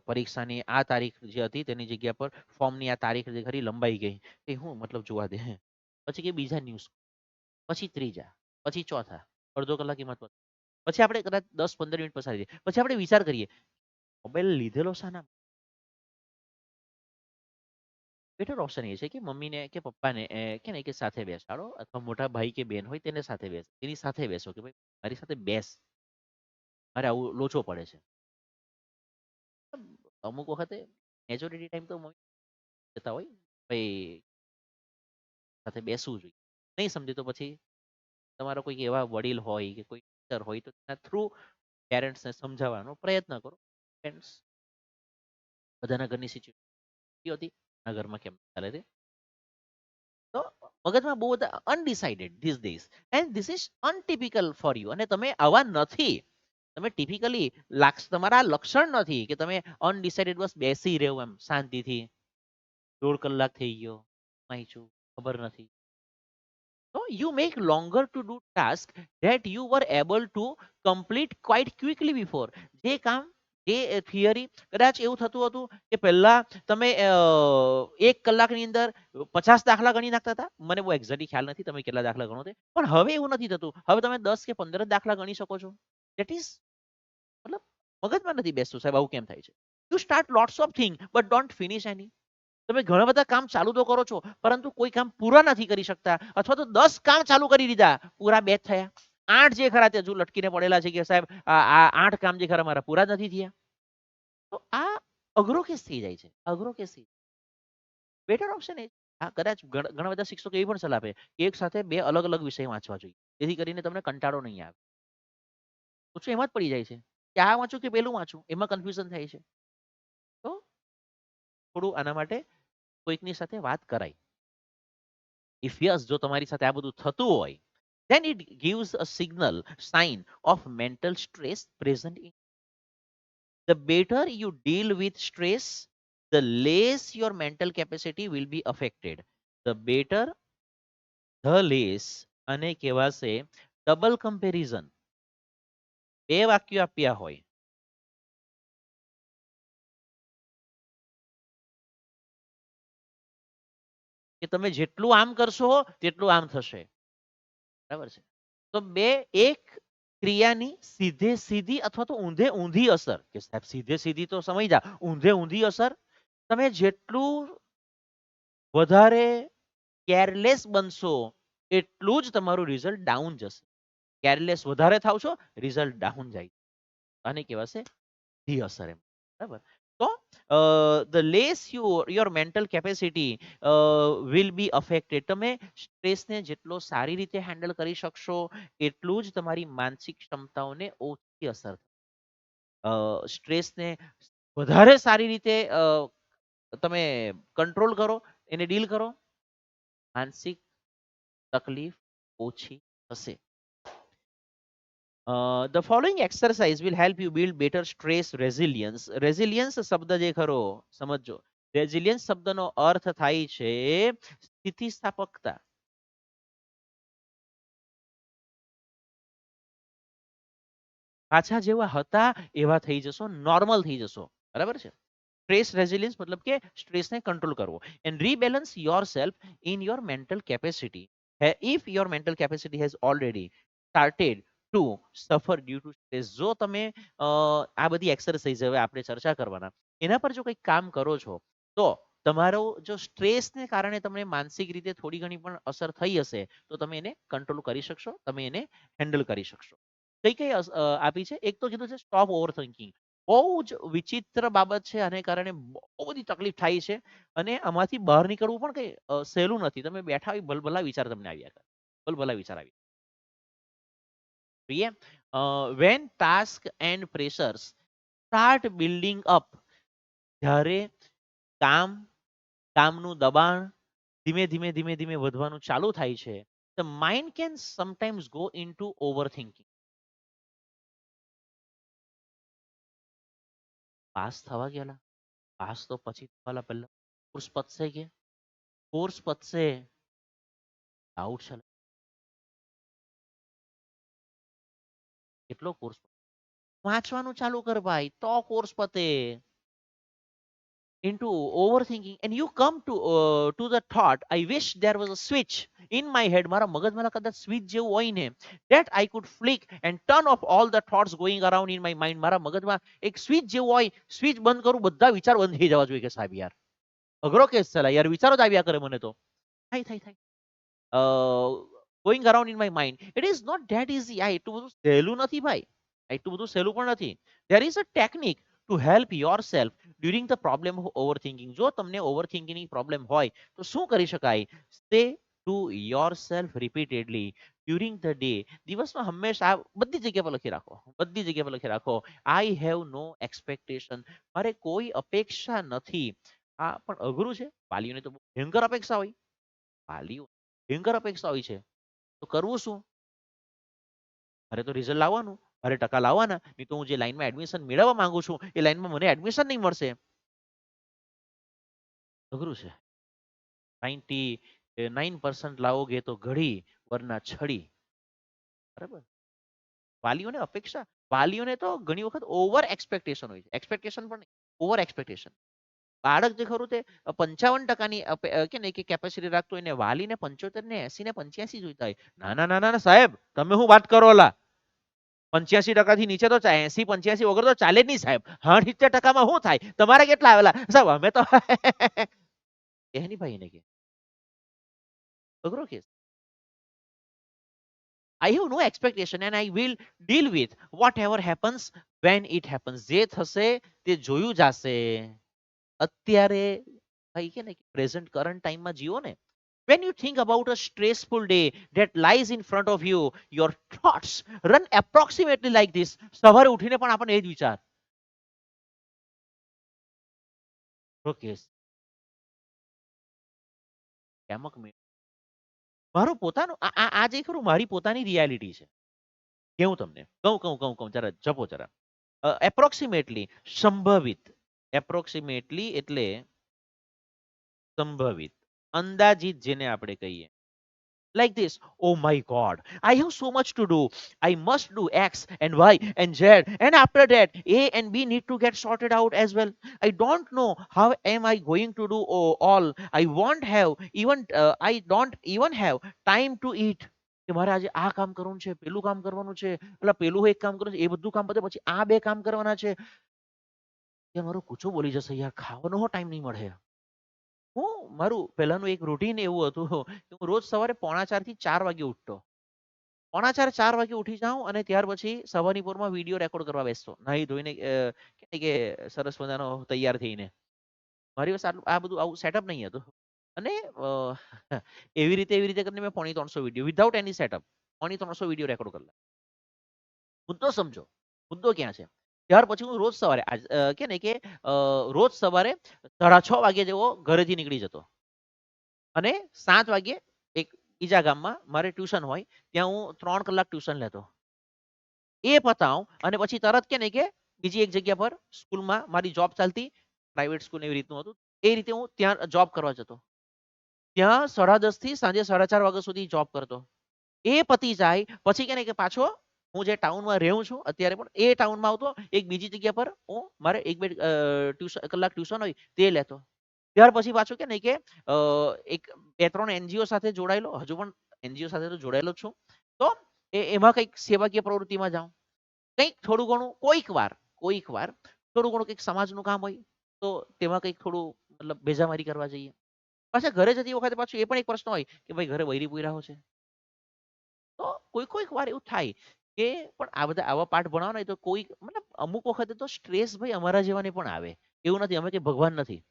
પરીક્ષાની આ તારીખ જે હતી તેની જગ્યા પર ફોર્મની આ તારીખ જે ખરી લંબાઈ ગઈ, એ હું મતલબ જોવા દે. પછી કે બીજા ન્યૂઝ, પછી ત્રીજા, પછી ચોથા, અડધો કલાક એમાં તો પછી આપણે કદાચ 10-15 મિનિટ પસાર કરીએ, પછી આપણે વિચાર કરીએ મોબાઈલ લીધેલો શાના. બેટર ઓપ્શન એ છે કે મમ્મીને કે પપ્પાને કે ને કે સાથે બેસાડો અથવા મોટા ભાઈ કે બેન હોય તેને સાથે બેસ, એની સાથે બેસો કે ભાઈ મારી સાથે બેસ, મારે આવું લોચો પડે છે. અમુક વખતે મેજોરિટી ટાઈમ તો જતા હોય ભાઈ સાથે બેસવું જોઈએ, નહીં સમજે તો પછી તમારો કોઈ એવા વડીલ હોય કે કોઈ ટીચર હોય તો તેના થ્રુ પેરેન્ટ્સને સમજાવવાનો પ્રયત્ન કરો. પેરેન્ટ્સ બધાના ઘરની સિચ્યુએશન હતી, ના ઘરમાં કેમ ચાલે છે. તો મગજમાં બહુ બધા undecided these days and this is untypical for you, અને તમે આવા નથી તમે ટિપિકલી તમારા લક્ષણ નથી કે તમે અનડિસાઇડેડ બસ બેસી રહ્યો એમ શાંતિથી 1.5 કલાક થઈ ગયો વાંચ્યું ખબર નથી. So you make longer to do task that you were able to complete quite quickly before. જે કામ જે થિયરી કદાચ એવું થતું હતું કે પહેલા તમે 1 કલાકની અંદર 50 દાખલા ગણી નાખતા હતા. મને બહુ એક્ઝેક્ટલી ખ્યાલ નથી તમે કેટલા દાખલા ગણો તે, પણ હવે એવું નથી થતું. હવે તમે 10 કે 15 દાખલા ગણી શકો છો. દેટ ઇઝ મતલબ મગજમાં નથી બેસતું સાહેબ આવું કેમ થાય છે. You start lots of thing but don't finish any. તમે ઘણા બધા કામ ચાલુ તો કરો છો પરંતુ કોઈ કામ પૂરા નથી કરી શકતા, અથવા તો 10 કામ ચાલુ કરી દીધા પૂરા 2 થયા. 8 જે ખરા તે હજુ લટકીને પડેલા છે કે સાહેબ આ 8 કામ જે ખરા મારા પૂરા નથી થયા. તો આ અઘરો કેસ થઈ જાય છે. અઘરો કેસ થઈ બેટર ઓપ્શન એ કદાચ ઘણા બધા શિક્ષકો એવી પણ સલાહ આપે કે એક સાથે 2 અલગ અલગ વિષય વાંચવા જોઈએ, જેથી કરીને તમને કંટાળો નહીં આવે. ઓછું એમાં જ પડી જાય છે કે આ વાંચું કે પેલું વાંચું, એમાં કન્ફ્યુઝન થાય છે. તો થોડું આના માટે કોઈકની સાથે વાત કરાય. ઇફ યસ જો તમારી સાથે આ બધું થતું હોય, then it gives a signal sign of mental stress present in. The better you deal with stress, the less your mental capacity will be affected. The better, the less અને કહેવાશે double comparison. બે વાક્યો આપ્યા હોય કે તમે જેટલું આમ કરશો તેટલું આમ થશે, બરાબર છે. તો બે એક ક્રિયાની સીધે સીધી અથવા તો ઊંધે ઊંધી અસર, કે સાહેબ સીધે સીધી તો સમજ્યા, ઊંધે ઊંધી અસર. તમે જેટલું વધારે કેરલેસ બનશો એટલું જ તમારું રિઝલ્ટ ડાઉન જશે. કેરલેસ વધારે થાવ છો રિઝલ્ટ ડાઉન જાય, આને કહેવાશે ધી અસર એમ, બરાબર. તો the less your mental capacity will be affected. તમે સ્ટ્રેસને જેટલો સારી રીતે હેન્ડલ કરી શકશો એટલું જ તમારી માનસિક ક્ષમતાઓને ઓછી અસર. સ્ટ્રેસને વધારે સારી રીતે તમે કંટ્રોલ કરો, એને ડીલ કરો, માનસિક તકલીફ ઓછી થશે. The following exercise will help you build better stress resilience. Resilience શબ્દ જે ખરો સમજો. રેઝિલિયન્સ શબ્દનો અર્થ થાય છે સ્થિતિસ્થાપકતા. પાછા જેવા હતા એવા થઈ જશો, નોર્મલ થઈ જશો, બરાબર છે. સ્ટ્રેસ રેઝિલિયન્સ મતલબ કે સ્ટ્રેસને કંટ્રોલ કરવો and rebalance yourself in your mental capacity. If your mental capacity has already started to suffer due to stress. જો તમે આ બધી એક્સરસાઇઝ હવે આપણે ચર્ચા કરવાના એના પર જો કંઈક કામ કરો છો તો તમારો જો સ્ટ્રેસને કારણે તમને માનસિક રીતે થોડી ઘણી પણ અસર થઈ હશે તો તમે એને કંટ્રોલ કરી શકશો, તમે એને હેન્ડલ કરી શકશો. કઈ કઈ આપી છે? એક તો કીધું છે સ્ટોપ ઓવર થિંકિંગ. બહુ જ વિચિત્ર બાબત છે, આને કારણે બહુ બધી તકલીફ થાય છે અને આમાંથી બહાર નીકળવું પણ કઈ સહેલું નથી. તમે બેઠા હોય ભલભલા વિચાર તમને આવ્યા કરે, ભલભલા વિચાર આવી. When task and pressures start building up. જ્યારે કામનું દબાણ ધીમે ધીમે ધીમે ધીમે વધવાનું ચાલુ થાય છે, the mind can sometimes go into overthinking. Pass થવા ગયેલા, પાસ તો પછી થવાલા પહેલા કોર્સ પતશે કે કોર્સ પતશે, ડાઉટ છે કેટલો કોર્સ. વાંચવાનું ચાલુ કર ભાઈ તો કોર્સ પતે. Into overthinking and you come to the thought, I wish there was a switch in my head. મારા મગજમાં કદાચ સ્વિચ જેવું હોય ને, that I could flick and turn off all the thoughts going around in my mind. મારા મગજમાં એક switch જેવું હોય, સ્વિચ બંધ કરું બધા વિચાર બંધ થઈ જવા જોઈએ કે સાહેબ યાર અઘરો કેસ છે યાર, વિચારો જ આવ્યા કરે મને તો થાય થાય થાય going around in my mind. It is not that easy. આ એટલું બધું સહેલું નથી ભાઈ, એટલું બધું સહેલું પણ નથી. There is a technique to help yourself during the problem of overthinking. જો તમને overthinking ની પ્રોબ્લેમ હોય તો શું કરી શકાય? Say to yourself repeatedly during the day. દિવસમાં હંમેશા બધી જગ્યા પર લખી રાખો, બધી જગ્યા પર લખી રાખો, I have no expectation. મારે કોઈ અપેક્ષા નથી. આ પણ અઘરું છે, વાલીઓને તો ભયંકર અપેક્ષા હોય, વાલીઓ ભયંકર અપેક્ષા હોય છે. તો કરવું શું? મારે તો રિઝલ્ટ લાવવાનું, મારે ટકા લાવવાના, નહીં તો હું જે લાઈનમાં એડમિશન મેળવવા માંગુ છું એ લાઈનમાં મને એડમિશન નહીં મળશે. અઘરું છે. 99% લાવોગે તો ઘડી, વરના છડી. બરાબર. વાલીઓને અપેક્ષા, વાલીઓને તો ઘણી વખત ઓવર એક્સપેક્ટેશન હોય છે. એક્સપેક્ટેશન પણ નહીં, ઓવર એક્સપેક્ટેશન. બાળક જે ખરું તે 55%ની કે નહીં કે કેપેસિટી રાખતો હોય ને વાલીને 75 ને 80 ને 85 જોઈતા હોય. ના ના ના ના સાહેબ, તમે શું વાત કરો લા? 85% નીચે તો 80-85 વગર તો ચાલે જ નહીં સાહેબ. 70%માં શું થાય? તમારે કેટલા આવેલા સાહેબ? અમે તો એ નહીં ભાઈ, એને કે અઘરો case. I have no expectation and I will deal with whatever happens when it happens. જે થશે તે જોયું જશે. અત્યારે ભાઈ કે ને પ્રેઝન્ટ કરંટ ટાઈમમાં જીવો ને. When you think about a stressful day that lies in front of you, your thoughts run approximately like this. સવારે ઉઠીને પણ આપણને એ જ વિચાર. ઓકે. કેમક મારું પોતાનું આ જે ખરું મારી પોતાની રિયાલિટી છે. કેવું તમને કહું જરા જપો જરા. એપ્રોક્સિમેટલી સંભવિત, એપ્રોક્સિમેટલી એટલે સંભવિત, અંદાજિત જેને આપણે કહીએ. Like this, oh my god, I have so much to do, I must do x and y and z, and after that a and b need to get sorted out as well. I don't know how am I going to do all. I won't have even I don't even have time to eat. કે મારે આજે આ કામ કરવાનું છે, પેલું કામ કરવાનું છે, એટલે પેલું એક કામ કરવાનું છે, એ બધું કામ પતે પછી આ બે કામ કરવાના છે. કે મારો કૂચો બોલી જશે યાર, ખાવાનો ટાઈમ નહીં મળે. હું મારું પહેલાનું એક રૂટીન એવું હતું કે હું રોજ સવારે 3:45 થી 4 વાગે ઉઠતો. 3:45 વાગે ઉઠી જાઉં અને ત્યાર પછી સવારની પોરમાં વિડીયો રેકોર્ડ કરવા બેસતો. નાહી ધોઈને કે સરસ મજાનો તૈયાર થઈને. મારી પાસે આ બધું આવું સેટઅપ નહીં હતું. અને એવી રીતે કરીને મેં 350 વિડીયો વિધાઉટ એની સેટઅપ 350 વિડીયો રેકોર્ડ કરેલા. મુદ્દો સમજો, મુદ્દો ક્યાં છે? ત્યાર પછી હું રોજ સવારે કે ને કે રોજ સવારે 6:30 વાગે જેવો ઘરેથી નીકળી જતો. અને 7 વાગે એક બીજા ગામમાં મારે ટ્યુશન હોય, ત્યાં હું 3 કલાક ટ્યુશન લેતો. એ પતાવ અને પછી તરત કે નહીં કે બીજી એક જગ્યા પર સ્કૂલમાં મારી જોબ ચાલતી, પ્રાઇવેટ સ્કૂલ એવી રીતનું હતું. એ રીતે હું ત્યાં જોબ કરવા જતો. ત્યાં 10:30 થી સાંજે 4:30 વાગ્યા સુધી જોબ કરતો. એ પતી જાય પછી કે નહીં કે પાછો હું જે ટાઉનમાં રહું છું અત્યારે પણ એ ટાઉનમાં આવતો, એક બીજી જગ્યા પર હું મારે 1-2 કલાક ટ્યુશન હોય તે લેતો. ત્યાર પછી પાછું કે નહીં કે એક 2-3 એનજીઓ સાથે જોડાયેલો, હજુ પણ એનજીઓ સાથે તો જોડાયેલો જ છું. તો એમાં કંઈક સેવાકીય પ્રવૃત્તિમાં જાઉં. કંઈક થોડું ઘણું કોઈક વાર થોડું ઘણું કંઈક સમાજનું કામ હોય તો તેમાં કંઈક થોડું મતલબ ભેજામારી કરવા જઈએ. પાછા ઘરે જતી વખતે પાછું એ પણ એક પ્રશ્ન હોય કે ભાઈ ઘરે વૈરી પુર્યા છે. તો કોઈક વાર એવું થાય કે પણ આ બધા આવા પાઠ ભણાવવાના હોય તો કોઈ મતલબ અમુક વખતે તો સ્ટ્રેસ ભાઈ અમારા જેવાને પણ આવે. એવું નથી અમે કે ભગવાન નથી.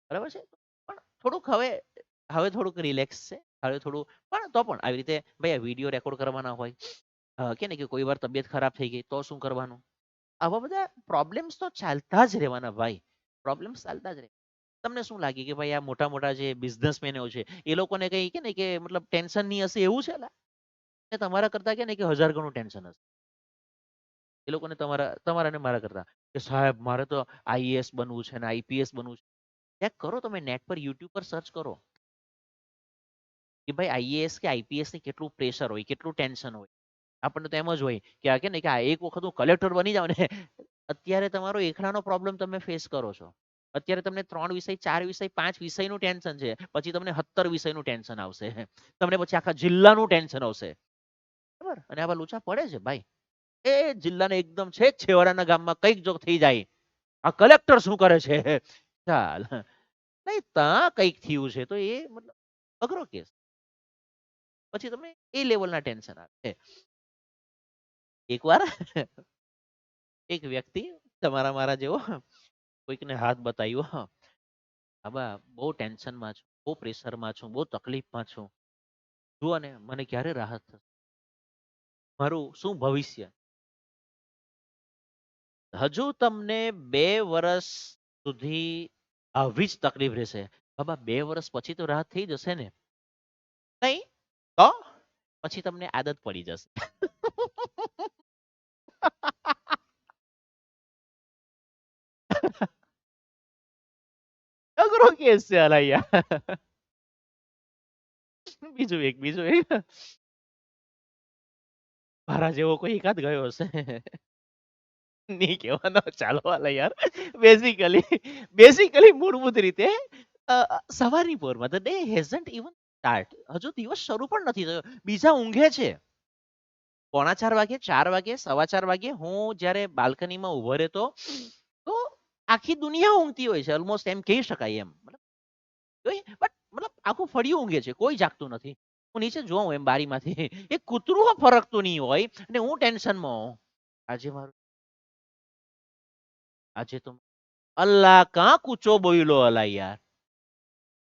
બરાબર છે? પણ થોડુંક હવે થોડુંક રિલેક્સ છે. હવે થોડું પણ તો પણ આવી રીતે ભાઈ આ વિડીયો રેકોર્ડ કરવાના હોય. કે ને કે કોઈ વાર તબિયત ખરાબ થઈ ગઈ તો શું કરવાનું? આવા બધા પ્રોબ્લેમ્સ તો ચાલતા જ રહેવાના ભાઈ. પ્રોબ્લેમ્સ ચાલતા જ રહે. તમને શું લાગે કે ભાઈ આ મોટા મોટા જે બિઝનેસમેનો છે એ લોકોને કઈ કે ને કે મતલબ ટેન્શન નહીં હશે એવું છે? તમારા કરતા કે ને કે 1000 ગણું ટેન્શન હશે. એ લોકોને તમારા ને મારા કરતા કે સાહેબ મારે તો આઈએએસ બનવું છે ને આઈપીએસ બનવું છે. ચેક કરો તમે નેટ પર યુટ્યુબ પર સર્ચ કરો કે ભાઈ આઈએએસ કે આઈપીએસ ની કેટલું પ્રેશર હોય, કેટલું ટેન્શન હોય. આપણને તો એમ જ હોય કે આ કે ને કે આ એક વખત હું કલેક્ટર બની જાઉં ને અત્યારે તમારો એકલાનો પ્રોબ્લેમ તમે ફેસ કરો છો. અત્યારે તમને 3 વિષય 4 વિષય 5 વિષયનું ટેન્શન છે, પછી તમને 17 વિષયનું ટેન્શન આવશે. તમને પછી આખા જિલ્લાનું ટેન્શન આવશે. બરાબર? અને આવા લોચા પડે છે ભાઈ. એ જિલ્લાને એકદમ છેવાડાના ગામમાં કંઈક જો થઈ જાય, આ કલેક્ટર શું કરે છે? ચાલ નહીં ત્યાં કંઈક થયું છે તો એ મતલબ અઘરો કેસ. પછી તમને એ લેવલના ટેન્શન આવે. એકવાર એક વ્યક્તિ તમારા મારા જેવો કોઈકને હાથ બતાવ્યો, બાબા બહુ ટેન્શનમાં છું, બહુ પ્રેશરમાં છું, બહુ તકલીફમાં છું. જુઓ ને મને ક્યારે રાહત થશે? મારું શું ભવિષ્ય? હજુ તમને 2 વર્ષ સુધી આવી જ તકલીફ રહેશે. બાબા 2 વર્ષ પછી તો રાહત થઈ જશે ને? નહીં તો પછી તમને આદત પડી જશે. અઘરો કેસ છે અલાયા. બીજું એક મારા જેવો કોઈ એકાદ ગયો હશે. નહીં કહેવાનો, ચાલો હાલે યાર. બેઝિકલી મૂળભૂત રીતે સવારની પોરમાં the day hasn't even start, હજુ દિવસ શરૂ પણ નથી થયો, બીજા ઊંઘે છે. 3:45 વાગે, 4 વાગે, 4:15 વાગે હું જ્યારે બાલ્કનીમાં ઉભો રહેતો, તો આખી દુનિયા ઊંઘતી હોય છે, ઓલમોસ્ટ એમ કહી શકાય એમ. બટ મતલબ આખું ફળિયું ઊંઘે છે, કોઈ જાગતું નથી. હું નીચે જોઉં એમ બારીમાંથી, એક કૂતરું ફરકતું નહીં હોય અને હું ટેન્શનમાં હોઉં. આજે તો અલ્લાહ કાં કૂચો બોયલો અલા યાર.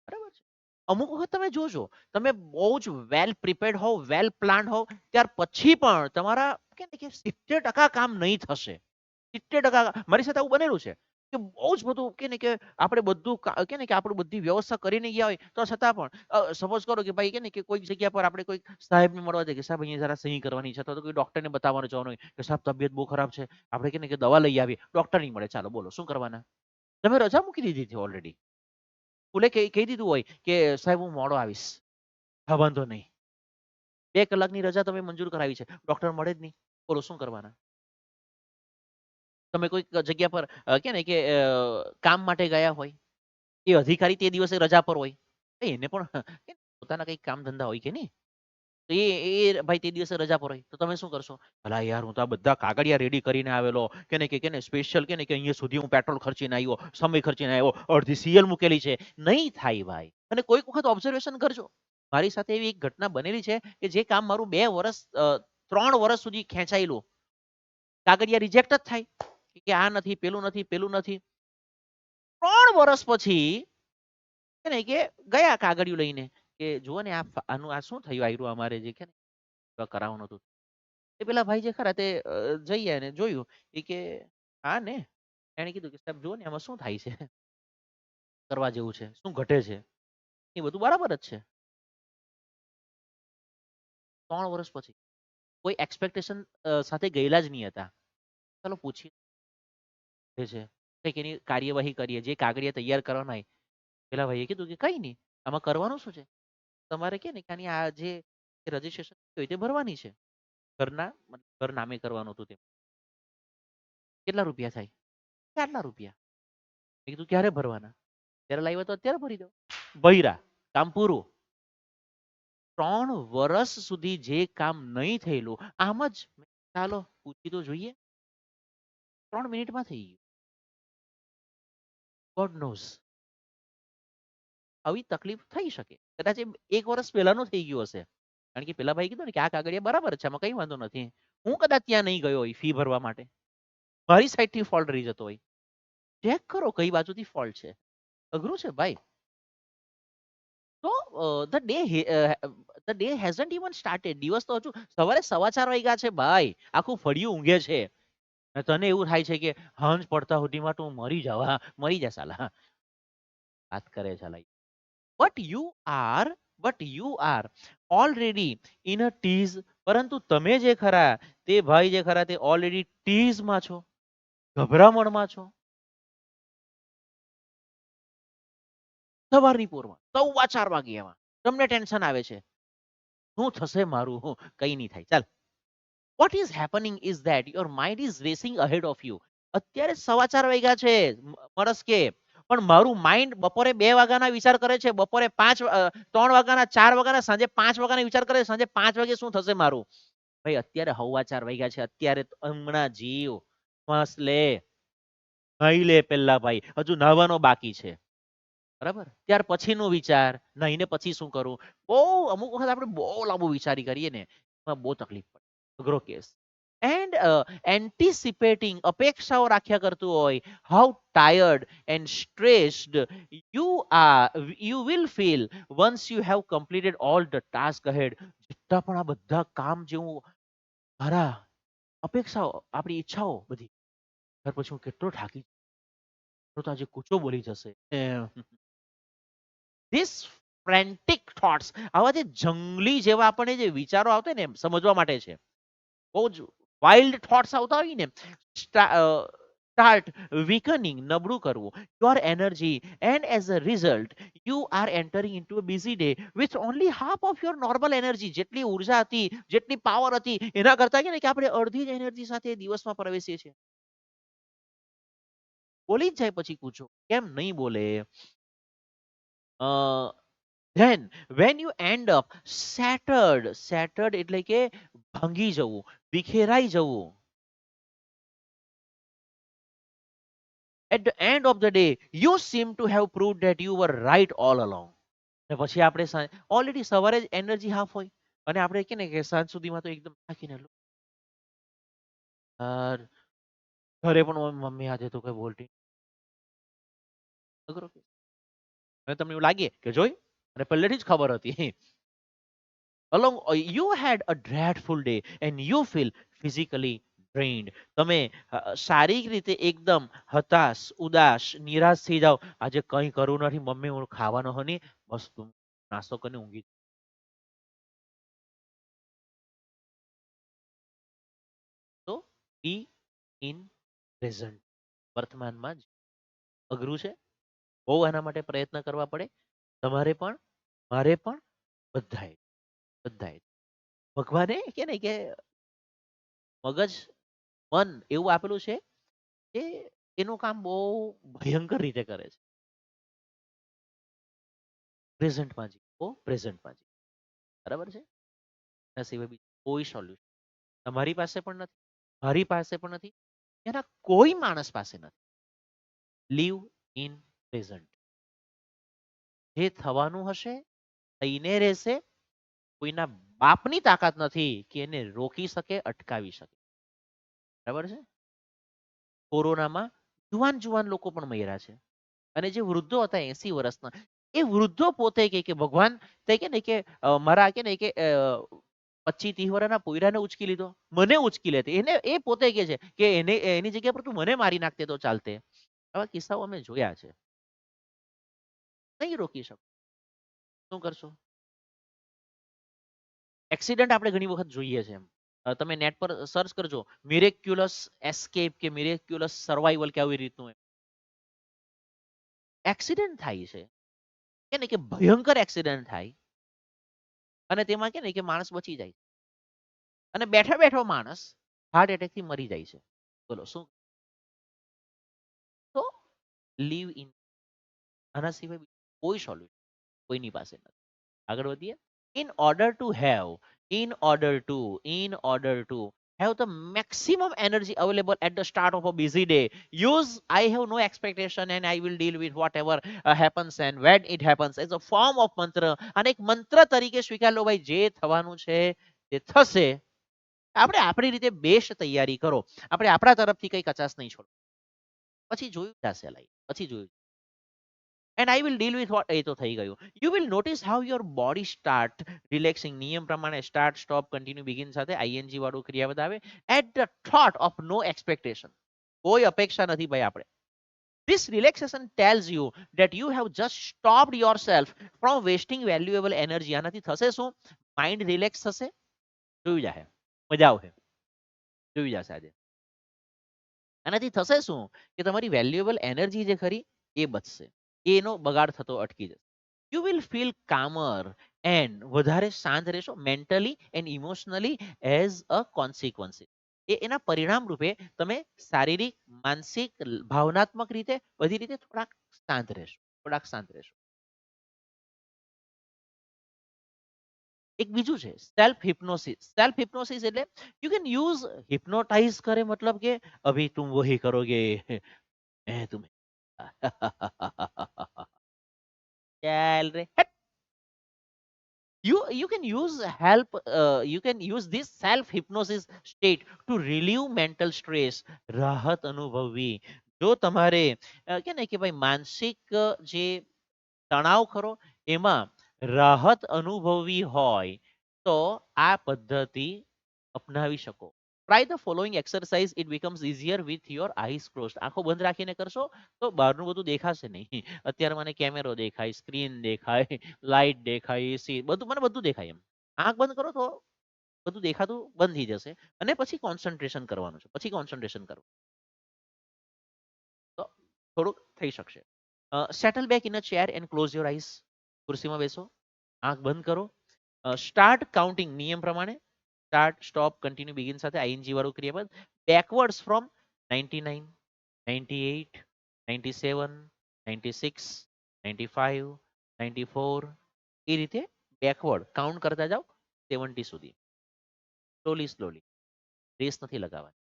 બરાબર છે. અમુક વખત તમે જોજો, તમે બહુ જ વેલ પ્રિપેર્ડ હોવ, વેલ પ્લાન્ડ હોવ, ત્યાર પછી પણ તમારા કે 70% કામ નહીં થશે. 70% મારી સાથે આવું બનેલું છે કે બહુ જ બધું કે આપણે બધું કે આપણે બધી વ્યવસ્થા કરીને ગયા હોય તો છતાં પણ સપોઝ કરો કે ભાઈ કે કોઈક જગ્યા પર આપણે કોઈ સાહેબને મળવા જાય કે સાહેબ અહીંયા જરા સહી કરવાની છે, તો કોઈ ડોક્ટરને બતાવવાનું જવાનું હોય કે સાહેબ તબિયત બહુ ખરાબ છે, આપણે કે દવા લઈ આવીએ, ડોક્ટર નહીં મળે, ચાલો બોલો શું કરવાના? તમે રજા મૂકી દીધી હતી ઓલરેડી. સ્કૂલે કહી દીધું હોય કે સાહેબ હું મોડો આવીશ, હા વાંધો નહીં, 2 કલાકની રજા તમે મંજૂર કરાવી છે, ડોક્ટર મળે જ નહીં, બોલો શું કરવાના? તમે કોઈક જગ્યા પર કે કામ માટે ગયા હોય, એ અધિકારી તે દિવસે રજા પર હોય, એને પણ પોતાના કંઈક કામ ધંધા હોય કે નહીં, તો એ ભાઈ તે દિવસે રજા પર હોય, તો તમે શું કરશો? ભલા યાર હું તો આ બધા કાગળિયા રેડી કરીને આવેલો, કે સ્પેશિયલ કે અહીંયા સુધી હું પેટ્રોલ ખર્ચીને આવ્યો, સમય ખર્ચીને આવ્યો, અડધી સીએલ મૂકેલી છે. નહીં થાય ભાઈ. અને કોઈક વખત ઓબ્ઝર્વેશન કરજો, મારી સાથે એવી એક ઘટના બનેલી છે કે જે કામ મારું 2 વર્ષ 3 વર્ષ સુધી ખેંચાયેલું, કાગળિયા રિજેક્ટ જ થાય કે આ નથી, પેલું નથી, પેલું નથી. 3 વર્ષ પછી કે ગયા કાગળિયું લઈને કે જુઓ ને આનું આ શું થયું, આયરું અમારે જે કે કરાવવાનું હતું. એ પેલા ભાઈ જે ખરા તે જઈએ અને જોયું એ કે હા ને, એને કીધું કે સાહેબ જુઓ ને આમાં શું થાય છે, કરવા જેવું છે, શું ઘટે છે, એ બધું બરાબર જ છે. 3 વર્ષ પછી કોઈ એક્સપેક્ટેશન સાથે ગયેલા જ નહીં હતા. ચાલો પૂછીએ છે, કંઈક એની કાર્યવાહી કરીએ, જે કાગળિયા તૈયાર કરવાના હોય. પેલા ભાઈએ કીધું કે કઈ નહીં, આમાં કરવાનું શું છે, તમારે કે ને આની આ જે રજીસ્ટ્રેશન હોય તે ભરવાની છે, ઘર નામે કરવાનું હતું તે. કેટલા રૂપિયા થાય? આટલા રૂપિયા. મેં કીધું ક્યારે ભરવાના? ત્યારે લાવ્યા તો અત્યારે ભરી દો. ભર્યા, કામ પૂરું. 3 વર્ષ સુધી જે કામ નહીં થયેલું, આમ જ ચાલો પૂછી તો જોઈએ, 3 મિનિટમાં થઈ ગયું. God nose. આવી તકલીફ થઈ શકે, કદાચ 1 વર્ષ પહેલાનું થઈ ગયું હશે. કારણ કે પેલા ભાઈ કીધું ને કે આ કાગળિયા બરાબર છે, આમાં કઈ વાંધો નથી. હું કદાચ ત્યાં નહીં ગયો હોય ફી ભરવા માટે, મારી સાઈડથી ફોલ્ટ રહી જતો હોય. ચેક કરો કઈ બાજુથી ફોલ્ટ છે. અઘરું છે ભાઈ. તો the day hasn't even started. દિવસ તો હજુ સવારે 4:15 વાગ્યા છે ભાઈ, આખું ફળિયું ઊંઘે છે. તને એવું થાય છે કે હંજ પડતા સુધીમાં તું મરી જાવ. મરી જા સાલા. વાત કરે છે લાઈ. But you are already in a tease. પરંતુ તમે જે ખરા તે ભાઈ જે ખરા તે ઓલરેડી ટીઝમાં છો, ગભરામણમાં છો. સવારની પોરમાં 4:15 વાગ્યામાં તમને ટેન્શન આવે છે, શું થશે મારું, કઈ નહીં થાય, ચાલ. What is happening is that your mind is racing ahead of you. અત્યારે 4:15 વાગ્યા છે મરસ કે, પણ મારું માઇન્ડ બપોરે 2 વાગ્યાના વિચાર કરે છે, બપોરે 3 વાગ્યાના, 4 વાગ્યાના, સાંજે 5 વાગ્યાના વિચાર કરે છે, સાંજે 5 વાગે શું થશે મારું. ભાઈ અત્યારે 4:15 વાગ્યા છે, અત્યારે હમણાં જીવ, શ્વાસ લે, નાઈ લે પેલા ભાઈ, હજુ નાહવાનો બાકી છે. બરાબર, ત્યાર પછીનો વિચાર, નાઈને પછી શું કરું. બહુ અમુક વખત આપણે બહુ લાંબુ વિચારી કરીએ ને, એમાં બહુ તકલીફ પડે, અઘરો કેસ. એન્ડ એન્ટિસિપેટિંગ, અપેક્ષાઓ રાખ્યા કરતું હોય, how tired and stressed you will feel once you have completed all the task ahead. જેટલા પણ આ બધા કામ જેવું મારા અપેક્ષાઓ, આપણી ઈચ્છાઓ બધી, ત્યાર પછી હું કેટલો થાકી, તો આજે કૂચો બોલી જશે. ધીસ ફ્રેન્ટિક થોટ્સ, આવા જે જંગલી જેવા આપણને જે વિચારો આવતા ને સમજવા માટે છે, બહુ જ વાઇલ્ડ થોટ્સ આવતા હોય ને, start weakening, નબળું કરવું your energy, and as a result you are entering into a busy day with only half of your normal energy. જેટલી ઉર્જા હતી, જેટલી પાવર હતી, એના કરતા કે આપણે અડધી જ એનર્જી સાથે દિવસમાં પ્રવેશીએ છીએ. બોલી જ જાય પછી પૂછો કેમ નહીં બોલે. then when you end up shattered એટલે કે ભાંગી જવું, વિખેરાઈ જવું. At the end of the day you seem to have proved that you were right all along. ને પછી આપણે ઓલરેડી સવારે જ એનર્જી હાફ હોય અને આપણે કે ને કે સાંજ સુધીમાં તો એકદમ થાકીને ઘરે પણ મમ્મી આજે તો કઈ બોલતી અઘરો કે તમને એવું લાગે કે જોઈ અને પહેલેથી જ ખબર હતી. along you had a dreadful day and you feel physically drained. તમે શારીરિક રીતે એકદમ હતાશ, ઉદાસ, નિરાશ થઈ જાઓ. આજે કંઈ કરવું નથી મમ્મી, હું ખાવાનો હની બસ તું નાસ્તો કરીને ઊંઘી. તો બી ઇન પ્રેઝન્ટ, વર્તમાનમાં જ. અઘરું છે, બહુ એના માટે પ્રયત્ન કરવા પડે, તમારે પણ, મારે પણ, બધાએ બધાએ. ભગવાને કે ને કે મગજ, મન એવું આપેલું છે કે એનું કામ બહુ ભયંકર રીતે કરે છે. પ્રેઝન્ટમાં જીવો, પ્રેઝન્ટમાં જીવો. બરાબર છે. એના સિવાય બીજું કોઈ સોલ્યુશન તમારી પાસે પણ નથી, મારી પાસે પણ નથી, એના કોઈ માણસ પાસે નથી. Live in present. જે થવાનું હશે થઈને રહેશે. કોઈના બાપની તાકાત નથી કે એને રોકી શકે, અટકાવી શકે. બરાબર છે. કોરોનામાં જુવાન જુવાન લોકો પણ મર્યા છે. અને જે વૃદ્ધો હતા 80 વર્ષના, એ વૃદ્ધો પોતે કે ભગવાન તે કે ને કે મારા કે ને કે 25-30 વર્ષના પોયરાને ઉચકી લીધો, મને ઉચકી લેતે. એને એ પોતે કે છે કે એને એની જગ્યા પર તું મને મારી નાખતે તો ચાલતે. આવા કિસ્સાઓ અમે જોયા છે. નહીં રોકી શકો. શું કરશો? એક્સિડન્ટ આપણે ઘણી વખત જોઈએ છે. તમે નેટ પર સર્ચ કરજો મિરેક્યુલસ એસ્કેપ કે મિરેક્યુલસ સર્વાઈવલ કે આવી રીતનું એક્સિડન્ટ થાય છે. કે ને કે ભયંકર એક્સિડન્ટ થાય અને તેમાં કે ને કે માણસ બચી જાય અને બેઠો બેઠો માણસ હાર્ટ એટેક થી મરી જાય છે. બોલો શું? તો લીવ ઇન, આના સિવાય કોઈ સોલ્યુશન કોઈની પાસે નથી. આગળ વધીએ. In order to have the maximum energy available at the start of a busy day, use I have no expectation and I will deal with whatever happens and when it happens as a form of mantra. અને એક મંત્ર તરીકે સ્વીકાર લો ભાઈ, જે થવાનું છે તે થશે. આપણે આપણી રીતે બેસ્ટ તૈયારી કરો. આપણે આપણા તરફથી કઈ કચાશ નહીં છોડો. પછી જોયું જશે લાઈફ, પછી જોયું. And I will deal with what એ તો થઈ ગયું. You will notice how your body start relaxing. નિયમ પ્રમાણે start, stop, continue, begin સાથે ing વાળું ક્રિયાપદ આવે. At the thought of no expectation. કોઈ અપેક્ષા નથી ભાઈ આપણે. This relaxation tells you that you have just stopped yourself from wasting valuable energy. આનાથી થશે શું? માઇન્ડ રિલેક્સ થશે, જોઈ જાય, મજા આવશે, જોઈ જશે આજે. આનાથી થશે શું કે તમારી વેલ્યુએબલ એનર્જી જે ખરી એ બચશે, એનો બગાડ થતો અટકી જશે. યુ વિલ ફીલ કામર એન્ડ વધારે શાંત રહેશો mentally and emotionally as a consequence. એના પરિણામ રૂપે તમે શારીરિક, માનસિક, ભાવનાત્મક રીતે બધી રીતે થોડાક શાંત રહેશો, થોડાક શાંત રહેશો. એક બીજું છે સેલ્ફ હિપ્નોસિસ. સેલ્ફ હિપ્નોસિસ એટલે યુ કેન યુઝ હિપ્નોટાઇઝ કરે મતલબ કે અભી તુમ વહી કરોગે मैं तुम्हें चल रे हट. You can use you can use this self hypnosis state to relieve mental stress. રાહત અનુભવવી. જો તમારે કે ને કે ભાઈ માનસિક જે તણાવ ખરો એમાં રાહત અનુભવવી હોય તો આ પદ્ધતિ અપનાવી શકો. Try the following exercise, it becomes easier with your eyes close. આંખો બંધ રાખીને કરશો તો બહારનું બધું દેખાશે નહીં. અત્યારે મને કેમેરો દેખાય, સ્ક્રીન દેખાય, લાઈટ દેખાય, એસી, બધું મને બધું દેખાય. એમ આંખ બંધ કરો તો બધું દેખાતું બંધ થઈ જશે અને પછી કોન્સન્ટ્રેશન કરવાનું છે, પછી કોન્સન્ટ્રેશન કરો. થોડુંક થઈ શકશે. Settle back in a chair and close your eyes. ખુરશીમાં બેસો, આંખ બંધ કરો. સ્ટાર્ટ કાઉન્ટિંગ નિયમ પ્રમાણે. સ્ટાર્ટ, સ્ટોપ, કન્ટિન્યુ, બિગિન સાથે આઈએનજી વાળું ક્રિયાપદ. બેકવર્ડ્સ ફ્રોમ 99, 98, 97, 96, 95, 94 એ રીતે બેકવર્ડ કાઉન્ટ કરતા જાઓ 70 સુધી. સ્લોલી સ્લોલી, રેસ નથી લગાવવાની.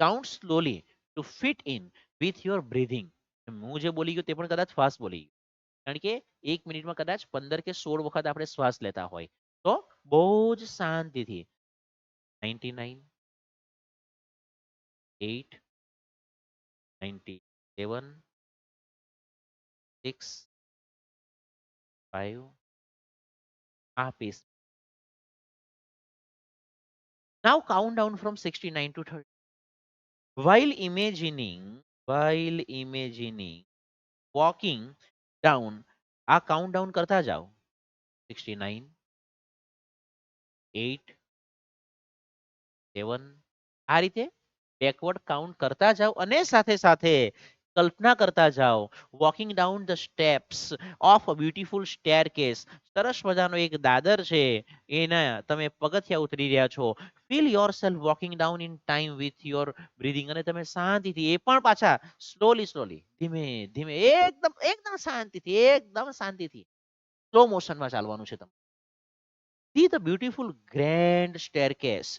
Count slowly to fit in with your breathing. હું જે બોલી ગયો તે પણ કદાચ ફાસ્ટ બોલી ગયો. કારણ કે 1 મિનિટમાં કદાચ 15 કે 16 વખત આપણે શ્વાસ લેતા હોય. તો બહુ જ શાંતિથી 99, 8, 97, 6, 5 આ પેસ. Now count down from 69 to 30. While imagining walking down, આ કાઉન્ટ ડાઉન કરતા જાઓ. 69, 8, 7 આ રીતે બેકવર્ડ કાઉન્ટ કરતા જાઓ અને સાથે સાથે કલ્પના કરતા જાઓ walking down the steps of a beautiful staircase. સરસ મજાનો એક દાદર છે, એના તમે પગથિયા ઉતરી રહ્યા છો. Feel your self walking down in time with your breathing. અને તમે શાંતિથી એ પણ પાછા સ્લોલી સ્લોલી ધીમે ધીમે એકદમ એકદમ શાંતિથી સ્લો મોશનમાં ચાલવાનું છે. તમે see the beautiful grand staircase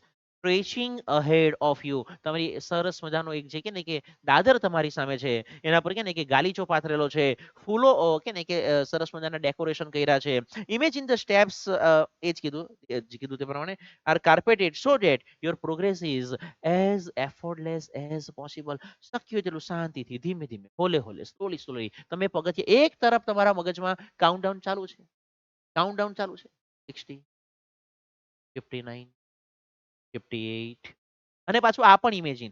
stretching ahead of you. તમારી સરસ મજાનો એક જે કે ને કે દાદર તમારી સામે છે, એના પર કે ને કે ગાલીચો પાથરેલો છે, ફૂલો કે ને કે સરસ મજાના ડેકોરેશન કર્યા છે. ઇમેજિન ધ સ્ટેપ્સ, એ જ કીધું જે કીધું તે પ્રમાણે, are carpeted so that your progress is as effortless as possible. શક્ય હોય તેટલું શાંતિથી ધીમે ધીમે હોલે હોલે સ્લોલી સ્લોલી તમે પગથિયે એક તરફ તમારા મગજમાં કાઉન્ટડાઉન ચાલુ છે. કાઉન્ટડાઉન ચાલુ છે. 60, 59, 58 અને પાછું આ પણ ઇમેજિન.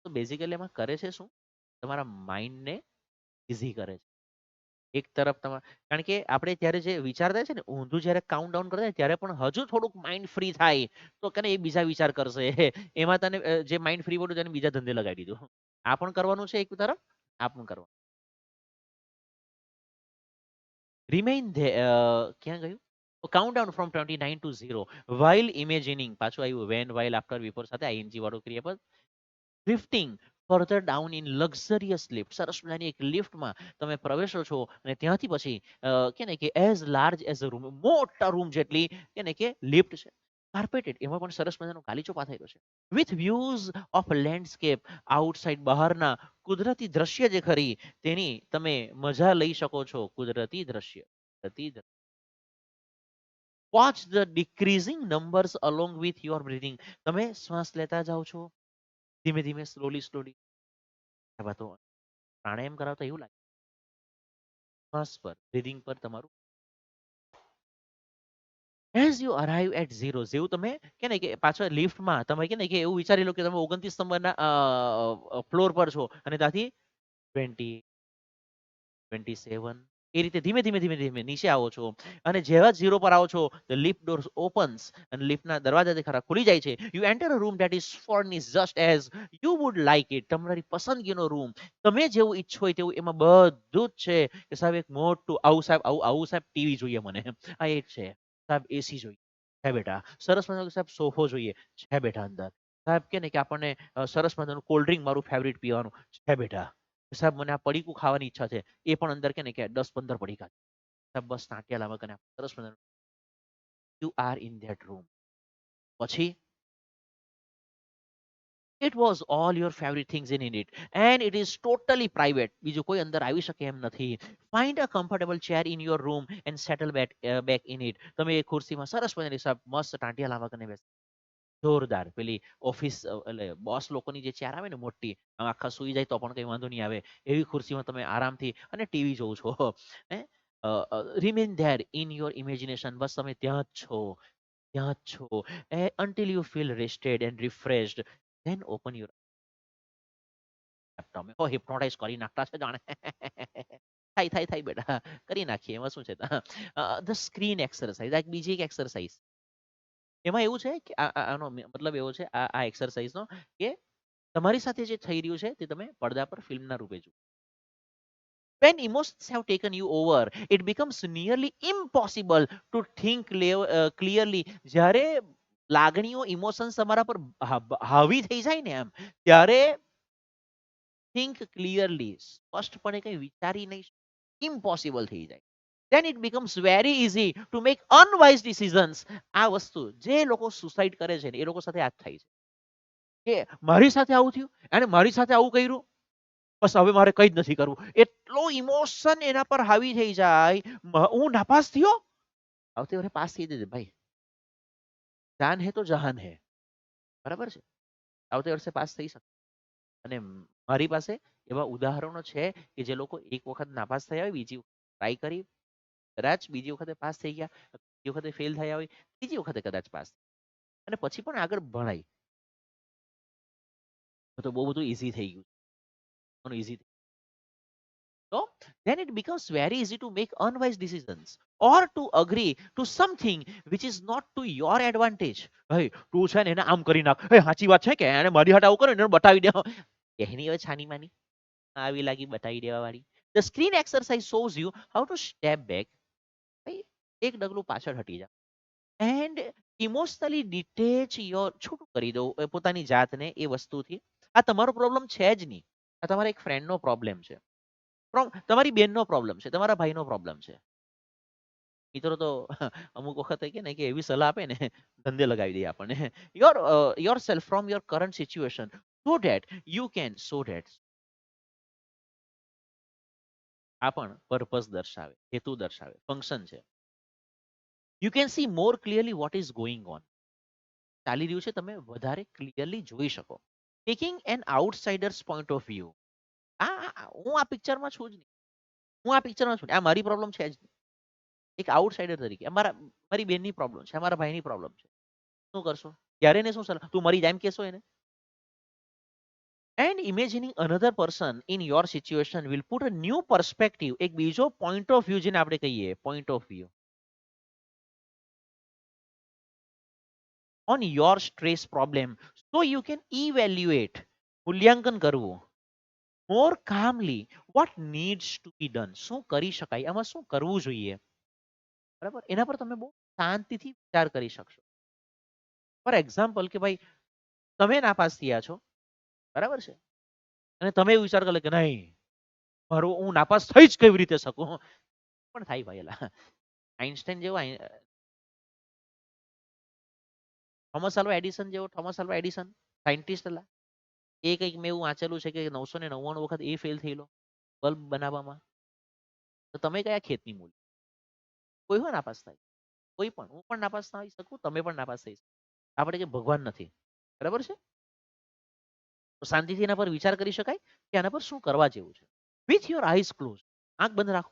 તો બેઝિકલી એમાં કરે છે શું, તમારા માઇન્ડને ઇઝી કરે છે. એક તરફ તમારે, કારણ કે આપણે ત્યારે જે વિચારતા છે ને ઊંધું જ્યારે કાઉન્ટ ડાઉન કરતા ત્યારે પણ હજુ થોડુંક માઇન્ડ ફ્રી થાય તો કે એ બીજા વિચાર કરશે. એમાં તને જે માઇન્ડ ફ્રી પડ્યું તેને બીજા ધંધે લગાડી દીધું. આ પણ કરવાનું છે એક તરફ, આ પણ કરવાનું. રિમેઇન ક્યાં ગયું? Count down from 29 to 0 while imagining. પાછું આવ્યું when, while, after, before સાથે આઈએનજી વાળું ક્રિયાપદ. ડ્રિફ્ટિંગ further down in luxurious lift. સરસ મજાની એક લિફ્ટમાં તમે પ્રવેશો છો અને ત્યાંથી પછી કે ને કે as large as a room, મોટા રૂમ જેટલી કે ને કે લિફ્ટ છે. કાર્પેટેડ એમાં પણ સરસ મજાનો ગાલીચો પાથરેલો છે. With views of landscape outside, બહારના કુદરતી દ્રશ્ય જે ખરી તેની તમે મજા લઈ શકો છો. કુદરતી દ્રશ્ય, watch the decreasing numbers along with your breathing. તમે શ્વાસ લેતા જાઓ છો ધીમે ધીમે સ્લોલી સ્લોલી. હવે તો પ્રાણાયામ કરાવતા એવું લાગે શ્વાસ પર બ્રીથિંગ પર તમારું. As you arrive at zero, જેવું તમે કે ને કે પાછળ લિફ્ટમાં તમે કે ને કે એવું વિચારી લો કે તમે 29 નંબરના ફ્લોર પર છો અને ત્યાંથી 20, 27 એ રીતે ધીમે ધીમે ધીમે ધીમે નીચે આવો છો. અને જેવા ઝીરો પર આવો છો ધ લિફ્ટ ડોર્સ ઓપન્સ અને લિફ્ટના દરવાજા જે ખરા ખુલી જાય છે. You enter a room that is furnished just as you would like it. તમારી પસંદગીનો રૂમ, તમે જેવું ઈચ્છો હોય તેવું એમાં બધું જ છે. કે સાહેબ એક મોટું આવું સાહેબ આવું આવું સાહેબ ટીવી જોઈએ મને, આ એક છે. સાહેબ એસી જોઈએ છે બેટા, સરસ મજાનો સાહેબ સોફો જોઈએ છે બેટા અંદર. સાહેબ કે ને કે આપણને સરસ મજાનું કોલ્ડ ડ્રિંક મારું ફેવરિટ પીવાનું છે બેટા. સાહેબ મને આ પડીકું ખાવાની ઈચ્છા છે, એ પણ અંદર કે ને કે 10-15 પડીકા. સાહેબ બસ ટાંટિયા લાવવા કને સરસ મજાનું. You are in that room. પછી it was all your favorite things in it and it is totally private. બીજું કોઈ અંદર આવી શકે એમ નથી. Find a comfortable chair in your room and settle back in it. તમે એ ખુરશીમાં સરસ મજાની સાહેબ મસ્ત ટાંટિયા લાવવા કને બેસો. જોરદાર પેલી ઓફિસ એટલે બોસ લોકોની જે ચેર આવે ને મોટી, આખા સુઈ જાય તો પણ કઈ વાંધો નહીં આવે એવી ખુરશીમાં તમે આરામથી અને ટીવી જોવો છો. He remain there in your imagination. બસ તમે ત્યાં જ છો, ત્યાં જ છો. until you feel rested and refreshed, then open your. તમે તો હિપ્નોટાઇઝ કરી નાખતા છે જાણે. થાય થાય થાય બેટા, કરી નાખીએ એમાં શું છે. ધ સ્ક્રીન એક્સરસાઇઝ એક બીજી એક એક્સરસાઇઝ. એમાં એવું છે કે આનો મતલબ એવો છે આ એક્સરસાઇઝનો કે તમારી સાથે જે થઈ રહ્યું છે તે તમે પડદા પર ફિલ્મના રૂપે જુઓ. When emotions have taken you over, it becomes nearly impossible to think clearly. જ્યારે લાગણીઓ ઇમોશન્સ તમારા પર હાવી થઈ જાય ને એમ, ત્યારે થિંક ક્લિયરલી, સ્પષ્ટપણે કઈ વિચારી નહીં, ઇમ્પોસિબલ થઈ જાય. Then it becomes very easy to make unwise decisions. આ વસ્તુ જે લોકો સુસાઇડ કરે છે ને એ લોકો સાથે આ જ થાય છે કે મારી સાથે આવું થયું અને મારી સાથે આવું કર્યું, બસ હવે મારે કઈ જ નથી કરવું. એટલો ઇમોશન એના પર હાવી થઈ જાય. હું નાપાસ થયો, આવતી વર્ષે પાસ થઈ જજે ભાઈ, જાન હે તો જહાન હે, બરાબર છે, આવતી વર્ષે પાસ થઈ શકે. અને મારી પાસે એવા ઉદાહરણો છે કે જે લોકો એક વખત નાપાસ થયા હોય, બીજી ટ્રાય કરી, કદાચ બીજી વખતે પાસ થઈ ગયા, બીજી વખતે ફેલ થયા હોય, ત્રીજી વખતે કદાચ પાસ, અને પછી પણ આગળ ભણાય, તો બહુ બધું ઈઝી થઈ ગયું, easy. So then it becomes very easy to make unwise decisions or to agree to something which is not to your advantage. ભાઈ તું છે ને એને આમ કરી નાખ, એ સાચી વાત છે કે એને મારી હાટ આવું કરે ને બતાવી દે, એની હવે છાની માની આવી લાગી બતાવી દેવા વાળી. The screen exercise shows you how to step back, ભાઈ એક ડગલું પાછળ હટી જા, and emotionally detach your, છૂટું કરી દો પોતાની જાતને એ વસ્તુથી. આ તમારો પ્રોબ્લેમ છે જ નહીં, આ તમારા એક ફ્રેન્ડનો પ્રોબ્લેમ છે, તમારી બેનનો પ્રોબ્લેમ છે, તમારા ભાઈનો પ્રોબ્લેમ છે. મિત્રો તો અમુક વખત કે ને કે એવી સલાહ આપે ને ધંધે લગાવી દે આપણને. Yourself from your current situation so that you can, so that આ પણ પર્પસ દર્શાવે, હેતુ દર્શાવે, ફંક્શન છે. You can see more clearly what is going on, ચાલી રહ્યું છે તમે વધારે ક્લિયરલી જોઈ શકો. Taking an outsider's point of view, હું આ પિક્ચરમાં છું જ નહીં, હું આ પિક્ચરમાં છું, આ મારી પ્રોબ્લેમ છે જ નહીં. એક આઉટસાઇડર તરીકે મારી બેનની પ્રોબ્લેમ છે, મારા ભાઈની પ્રોબ્લેમ છે, શું કરશો ત્યારે એને શું સલાહ, તું મરી જાય એમ કેશો એને? And imagining another person in your situation will put a new perspective, એક બીજો point of view જેને આપણે કહીએ point of view on your stress problem, so you can evaluate, મૂલ્યાંકન કરવું, more calmly what needs to be done, શું કરી શકાય, આમાં શું કરવું જોઈએ, બરાબર, એના પર તમે બહુ શાંતિથી વિચાર કરી શકશો. ફોર એક્ઝામ્પલ કે ભાઈ તમે નાપાસ થયા છો, બરાબર છે, અને તમે એવું વિચાર કરો કે નહીં મારું હું નાપાસ થઈ જ કેવી રીતે શકું, પણ થાય ભાઈ, એલા આઈન્સ્ટાઈન જેવો, થોમસ આલ્વા એડિસન જેવો, થોમસ આલ્વા એડિસન સાયન્ટિસ્ટ હતા, એ કંઈક મેં એવું વાંચેલું છે કે 999 વખત એ ફેલ થયેલો બલ્બ બનાવવામાં. તો તમે કયા ખેતની મૂળ, કોઈ હોય નાપાસ થાય, કોઈ પણ, હું પણ નાપાસ થઈ શકું, તમે પણ નાપાસ થઈ શકો, આપણે કે ભગવાન નથી, બરાબર છે, તો શાંતિથી એના પર વિચાર કરી શકાય કે આના પર શું કરવા જેવું છે. વિથ યોર આઈઝ ક્લોઝ, આંખ બંધ રાખો,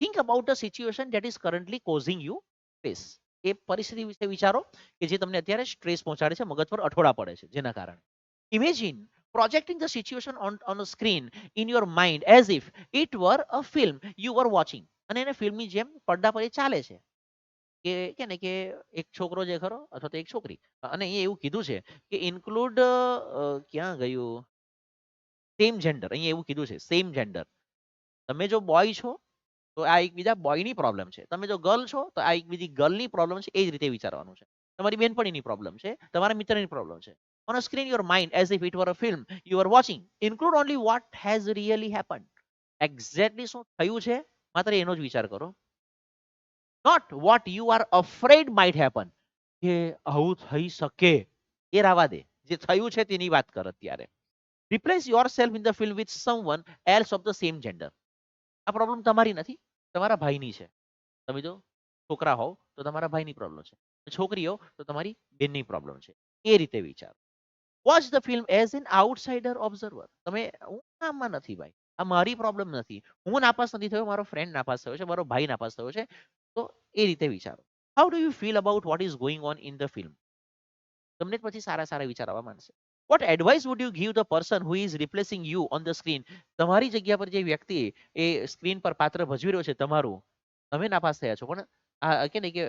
think about a situation that is currently causing you stress, એ પરિસ્થિતિ વિશે વિચારો કે જે તમને અત્યારે સ્ટ્રેસ પહોંચાડે છે, મગજ પર અઠોડા પડે છે જેના કારણે. Imagine projecting the situation on a screen in your mind as if it were a film you were watching, અને એને ફિલ્મની જેમ પડદા પર એ ચાલે છે, કે ને કે એક છોકરો જે ખરો અથવા તો એક છોકરી, અને અહીંયા એવું કીધું છે કે ઇન્ક્લુડ, ક્યાં ગયું, સેમ જેન્ડર, અહીંયા એવું કીધું છે સેમ જેન્ડર, તમે જો બોય છો તો આ એક બીજા બોયની પ્રોબ્લેમ છે, તમે જો ગર્લ છો તો આ એક બીજી ગર્લની પ્રોબ્લેમ છે, એ જ રીતે વિચારવાનું છે. તમારી બેનપણીની પ્રોબ્લેમ છે, તમારા મિત્રની પ્રોબ્લેમ છે. On a screen your mind as if it were a film you are watching, include only what has really happened, exactly શું થયું છે માત્ર એનો જ વિચાર કરો, not what you are afraid might happen, કે આવું થઈ શકે એ રાવા દે, જે થયું છે તેની વાત કર અત્યારે. Replace yourself in the film with someone else of the same gender, આ પ્રોબ્લેમ તમારી નથી, તમારા ભાઈની છે. તમે જો છોકરા હોવ તો તમારા ભાઈની પ્રોબ્લેમ છે, છોકરી હોવ તો તમારી બેનની પ્રોબ્લેમ છે, એ રીતે વિચારો. Watch the film as an outsider observer, તમે હું કામમાં નથી ભાઈ, આ મારી પ્રોબ્લેમ નથી, હું નાપાસ નથી થયો, મારો ફ્રેન્ડ નાપાસ થયો છે, મારો ભાઈ નાપાસ થયો છે, તો એ રીતે વિચારો. How do you feel about what is going on in the film, તમને પછી સારા સારા વિચાર આવવા માંડશે. What advice would you give the person who is replacing you on the screen, તમારી જગ્યા પર જે વ્યક્તિ એ સ્ક્રીન પર પાત્ર ભજવી રહ્યો છે તમારું, તમે નાપાસ થયા છો, પણ આ કે ને કે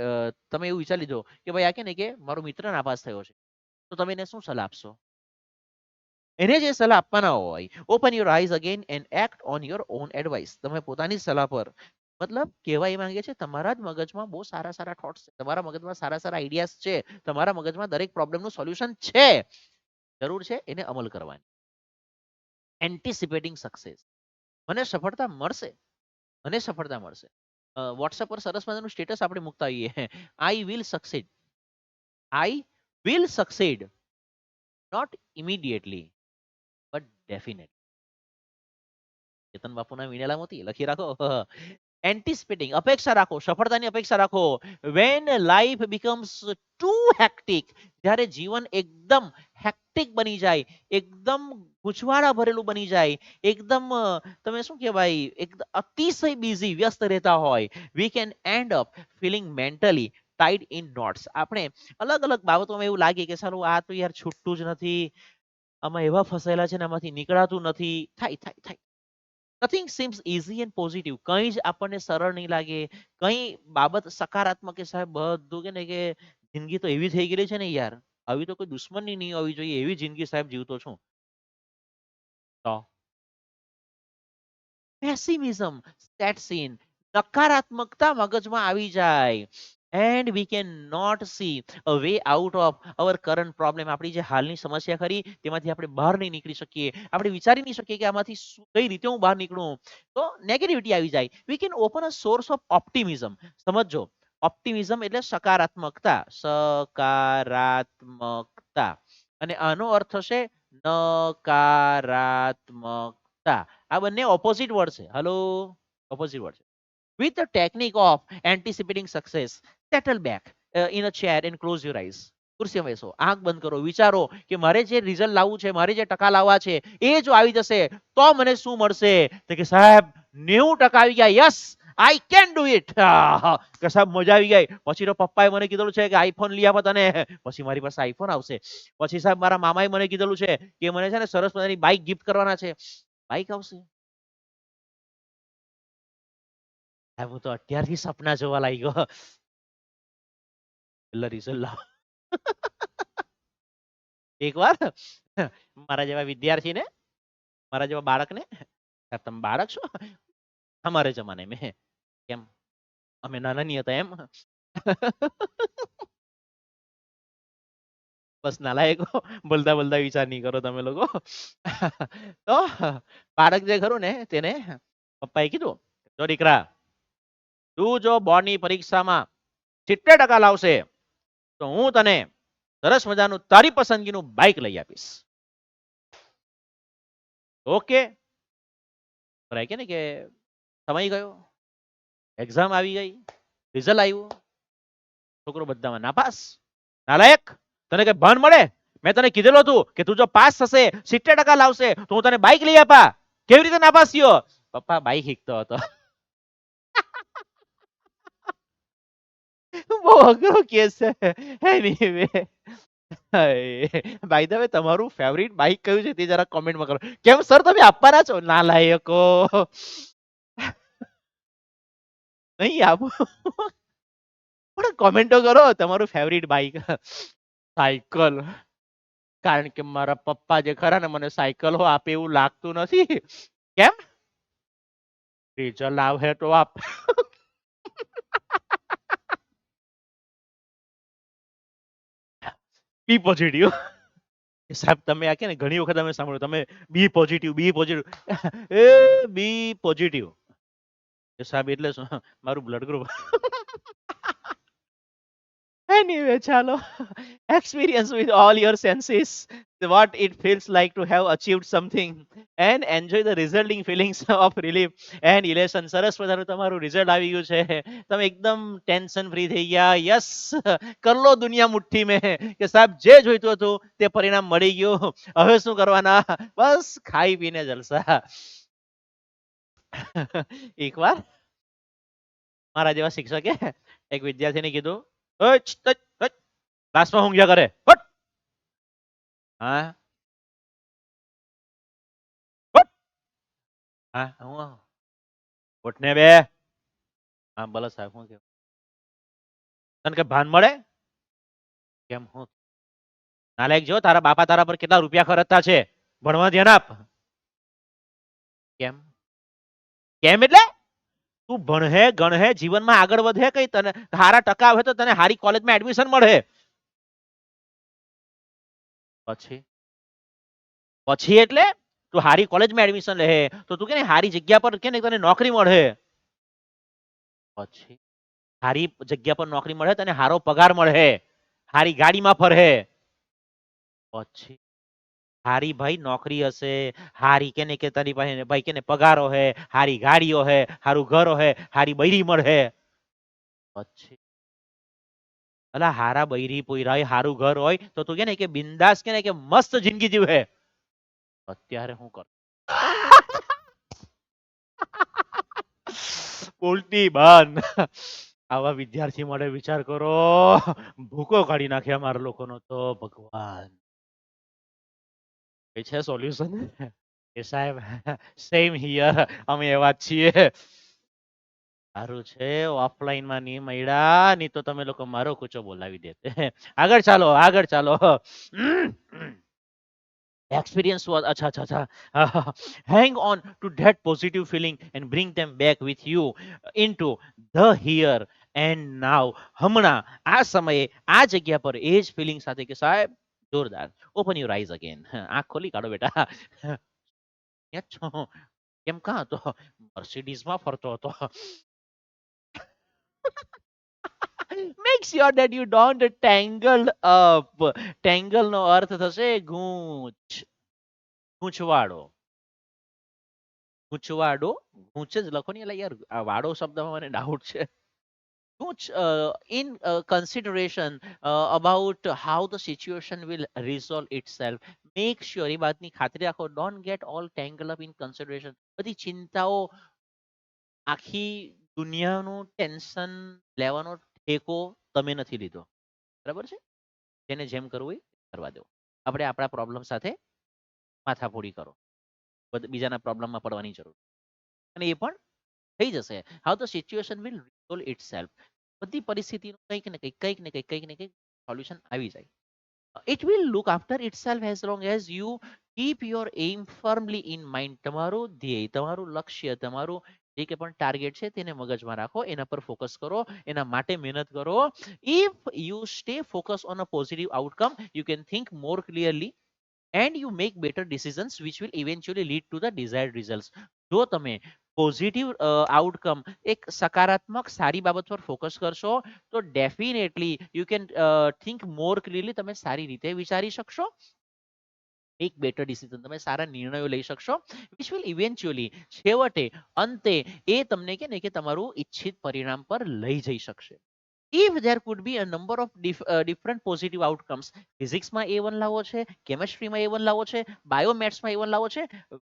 તમે એવું વિચારી લીધો કે ભાઈ આ કે ને કે મારો મિત્ર નાપાસ થયો છે, તો તમે એને શું સલાહ આપશો? એને જે સલાહ આપવાના હોય, open your eyes again and act on your own advice. તમે પોતાની સલાહ પર, મતલબ કહેવા એ માંગે છે તમારા જ મગજમાં બહુ સારા સારા થોટ્સ છે, તમારા મગજમાં સારા સારા આઈડિયાઝ છે, તમારા મગજમાં દરેક પ્રોબ્લેમનું સોલ્યુશન છે, જરૂર છે એને અમલ કરવાની. Anticipating success. મને સફળતા મળશે, મને સફળતા મળશે. વોટ્સએપ પર સરસ મજાનું સ્ટેટસ આપણે મૂકતા હોઈએ, I will succeed, I will succeed, not immediately but definitely. Ketan બાપુના વીણેલા મોતી લખી રાખો. એન્ટિસિપેટિંગ, અપેક્ષા રાખો, સફળતાની અપેક્ષા રાખો. When life becomes too hectic, જ્યારે જીવન એકદમ હેક્ટિક બની જાય, એકદમ ગૂંચવાડા ભરેલું બની જાય, એકદમ તમે શું કહેવાય, એકદમ અતિશય બિઝી વ્યસ્ત રહેતા હોય, we can end up feeling mentally tied in knots. આપણે અલગ અલગ બાબતોમાં એવું લાગે કે સારું આ તો યાર છૂટતું જ નથી, આમાં એવા ફસાયેલા છે ને આમાંથી નીકળાતું નથી, થાય થાય થાય. Nothing seems easy and positive. કંઈ જ આપણને સરળ નહીં લાગે, કંઈ બાબત સકારાત્મક કે સાહેબ બધું કે ને કે જિંદગી તો એવી થઈ ગયેલી છે ને યાર, આવી તો કોઈ દુશ્મની નહીં હોવી જોઈએ, એવી જિંદગી સાહેબ જીવતો છું. તો પેસિમિઝમ સેટ્સ ઇન, નકારાત્મકતા મગજમાં આવી જાય. And we can not see a way out of our current problem. આપણી જે હાલની સમસ્યા ખરી તેમાંથી આપણે બહાર નહીં નીકળી શકીએ, આપણે વિચારી નહીં શકીએ કે આમાંથી કઈ રીતે હું બહાર નીકળું. તો નેગેટિવિટી આવી જાય. We can open a source of optimism. સમજો, ઓપ્ટિમિઝમ એટલે સકારાત્મકતા, સકારાત્મકતા, અને આનો અર્થ થશે નકારાત્મકતા. આ બંને ઓપોઝિટ વર્ડ છે. હલો, ઓપોઝિટ વર્ડ છે. With the technique of anticipating success, settle back in a chair and close your eyes. ખુરશીમાં બેસો, આંખ બંધ કરો, વિચારો કે મારે જે રિઝલ્ટ લાવવું છે, મારે જે ટકા લાવવા છે, એ જો આવી જશે તો મને શું મળશે. તો કે સાહેબ 90% આવી ગયા, yes I can do it. કે સાહેબ મજા આવી ગઈ. પછી તો પપ્પાએ મને કીધેલું છે કે આઈફોન લઈ આપો તને, પછી મારી પાસે આઈફોન આવશે. પછી સાહેબ મારા મામાએ મને કીધેલું છે કે મને છે ને સરસ મજાની બાઇક ગિફ્ટ કરવાના છે, બાઇક આવશે. હું તો અત્યારથી સપના જોવા લાગ્યો. એટલે રિઝલ્ટ લાવ. એક વાર મારા જેવા વિદ્યાર્થીને, મારા જેવા બાળકને, તમે બાળક છો અમારે જમાને મેં, કેમ અમે નાના નહીં હતા એમ. બસ નાલાયકો, બોલતા બોલતા વિચાર નહીં કરો તમે લોકો. તો બાળક જે ખરું ને તેને પપ્પાએ કીધું, જો દીકરા તું જો બોર્ડની પરીક્ષામાં 70% લાવશે તો હું તને સરસ મજાનું તારી પસંદગીનું બાઇક લઈ આપીશ. ઓકે, કે ને કે સમય ગયો, એક્ઝામ આવી ગઈ, રિઝલ્ટ આવ્યું, છોકરો બધામાં નાપાસ. નાલાયક, તને કઈ ભાન મળે? મેં તને કીધેલું હતું કે તું જો પાસ થશે, 70% લાવશે તો હું તને બાઇક લઈ આપા. કેવી રીતે નાપાસ થયો? પપ્પા બાઇક શીખતો હતો. બહુ અઘરો કેસ છે. એનીવે, બાય ધ વે તમારું ફેવરિટ બાઇક કયું છે તે જરા કોમેન્ટમાં કરો. કેમ સર તમે આપવાના છો? નાલાયકો, નહીં આપો. પણ કોમેન્ટો કરો તમારું ફેવરિટ બાઇક. સાયકલ. કારણ કે મારા પપ્પા જે ખરા ને મને સાયકલ હો આપે એવું લાગતું નથી. કેમ? રિઝલ્ટ આવે તો આપ. B positive. સાહેબ તમે આ કે ને ઘણી વખત અમે સાંભળ્યું, તમે બી પોઝિટિવ, બી પોઝિટિવ. એ બી પોઝિટિવ સાહેબ એટલે શું? મારું blood group. Anyway, chalo. Experience with all your senses what it feels like to have achieved something and enjoy the resulting feelings of relief and elation. સરસ મજાનું તમારું result આવી ગયું છે. તમે એકદમ ટેન્શન ફ્રી થઈ ગયા. યસ, કર લો દુનિયા મુઠ્ઠી મેં, કે સાહેબ જે જોઈતું હતું તે પરિણામ મળી ગયું. હવે શું કરવાના? બસ ખાઈ પીને જલસા. એકવાર મારા જેવા શિક્ષકે એક વિદ્યાર્થીને કીધું, ક્લાસમાં ઊંઘ્યા કરે. હા હા, હું ઉઠને બે. હા ભલે સાહેબ, હું કેવું તને કે ભાન મળે? કેમ હું નાલાયક, જો તારા બાપા તારા પર કેટલા રૂપિયા ખર્ચતા છે, ભણવા ધ્યાન આપ. કેમ? કેમ એટલે તું ભણહે ગણહે જીવનમાં આગળ વધે કઈ તને સારા ટકા આવે તો તને સારી કોલેજમાં એડમિશન મળે. પછી પછી એટલે તું સારી કોલેજમાં એડમિશન લે તો તું કે સારી જગ્યા પર કે તને નોકરી મળે. પછી સારી જગ્યા પર નોકરી મળે તને સારો પગાર મળે, સારી ગાડીમાં ફરહે. પછી હારી ભાઈ નોકરી હશે, હારી કેને કે તારી પાસે ભાઈ કેને પગારો હે, હારી ગાડીઓ હે, હારું ઘર હે, હારી બૈરી મળે. પછી અલા હારા બૈરી પોયરા હોય હારું ઘર હોય તો તું કે બિંદાસ કે મસ્ત જિંદગી જીવે. અત્યારે હું કર ઉલટી બંધ. આવા વિદ્યાર્થી માટે વિચાર કરો, ભૂકો કાઢી નાખે અમારા લોકોનો તો ભગવાન. કઈ છે સોલ્યુશન? એ સાહેબ સેમ હિયર અમે એવા જ છીએ. સારું છે ઓફલાઈન માં નહીં મળ્યા, નહીં તો તમે લોકો મારો કૂચો બોલાવી દેતે. આગળ ચાલો આગળ ચાલો. Experience was hang on to that positive feeling and bring them back with you into the here and now. હમણાં આ સમયે આ જગ્યા પર એ જ ફિલિંગ સાથે કે સાહેબ જોરદાર. Open your eyes again. આંખ ખોલી કાઢો બેટા. ક્યાં છો? કેમ કાં હતો? મર્સિડીઝમાં ફરતો હતો. Make sure that you don't tangle up. Tangle નો અર્થ થશે ગૂંચ, ગૂંચવાડો. ગૂંચવાડો, ગૂંચ જ લખો ને એટલે યાર આ વાડો શબ્દમાં મને ડાઉટ છે. Gooch, in consideration about how the situation will resolve itself. Make sure એ વાતની ખાતરી રાખો. Don't get all tangled up in consideration. બધી ચિંતાઓ આખી દુનિયાનું ટેન્શન લેવાનો ઠેકો તમે નથી લીધો. બરાબર છે? જેને જેમ કરવું હોય કરવા દો. આપણે આપણા પ્રોબ્લેમ સાથે માથાફોડી કરો. બીજાના પ્રોબ્લેમમાં પડવાની જરૂર. અને એ પણ થઈ જશે. How the situation will resolve itself. બધી પરિસ્થિતિનું કંઈક ને કંઈક સોલ્યુશન આવી જાય. It will look after itself as long as you keep your aim firmly in mind. તમારું ધ્યેય, તમારું લક્ષ્ય, તમારું જે કે પણ ટાર્ગેટ છે તેને મગજમાં રાખો, એના પર ફોકસ કરો, એના માટે મહેનત કરો. If you stay focused on a positive outcome, you can think more clearly and you make better decisions which will eventually lead to the desired results. જો તમે પોઝિટિવ આઉટકમ એક સકારાત્મક સારી બાબત પર ફોકસ કરશો તો definitely you can think more clearly. તમે સારી રીતે વિચારી શકશો, એક બેટર ડિસિઝન, તમે સારા નિર્ણયો લઈ શકશો વિચ વિલ ઇવેન્ચ્યુઅલી છેવટે અંતે એ તમને કે તમારું ઈચ્છિત પરિણામ પર લઈ જઈ શકશે. If there could be a number of different positive outcomes, ફિઝિક્સમાં A1 લાવો છે, કેમેસ્ટ્રીમાં A1 લાવો છે, બાયોમેથ્સમાં A1 લાવો છે,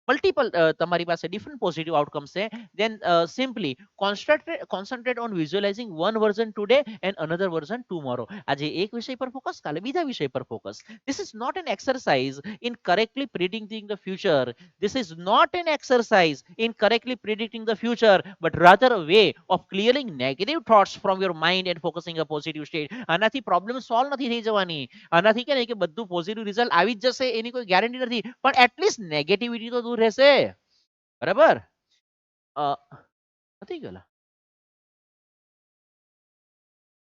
મલ્ટિપલ તમારી પાસે ડિફરન્ટ પોઝિટિવ આઉટકમ્સ છે, then simply concentrate on visualizing one version today and another version tomorrow. આજે એક વિષય પર ફોકસ, કાલે બીજા વિષય પર focus. This is not an exercise in correctly predicting the future. This is not an exercise in correctly predicting the future, but rather a way of clearing negative thoughts from your mind and focusing a positive state. આનાથી problem solve નથી થઈ જવાની. આનાથી કે બધું positive result આવી જ જશે એની કોઈ ગેરંટી નથી, પણ એટલીસ્ટ નેગેટિવિટી તો દૂર રહેશે. બરાબર? નથી ગયેલા.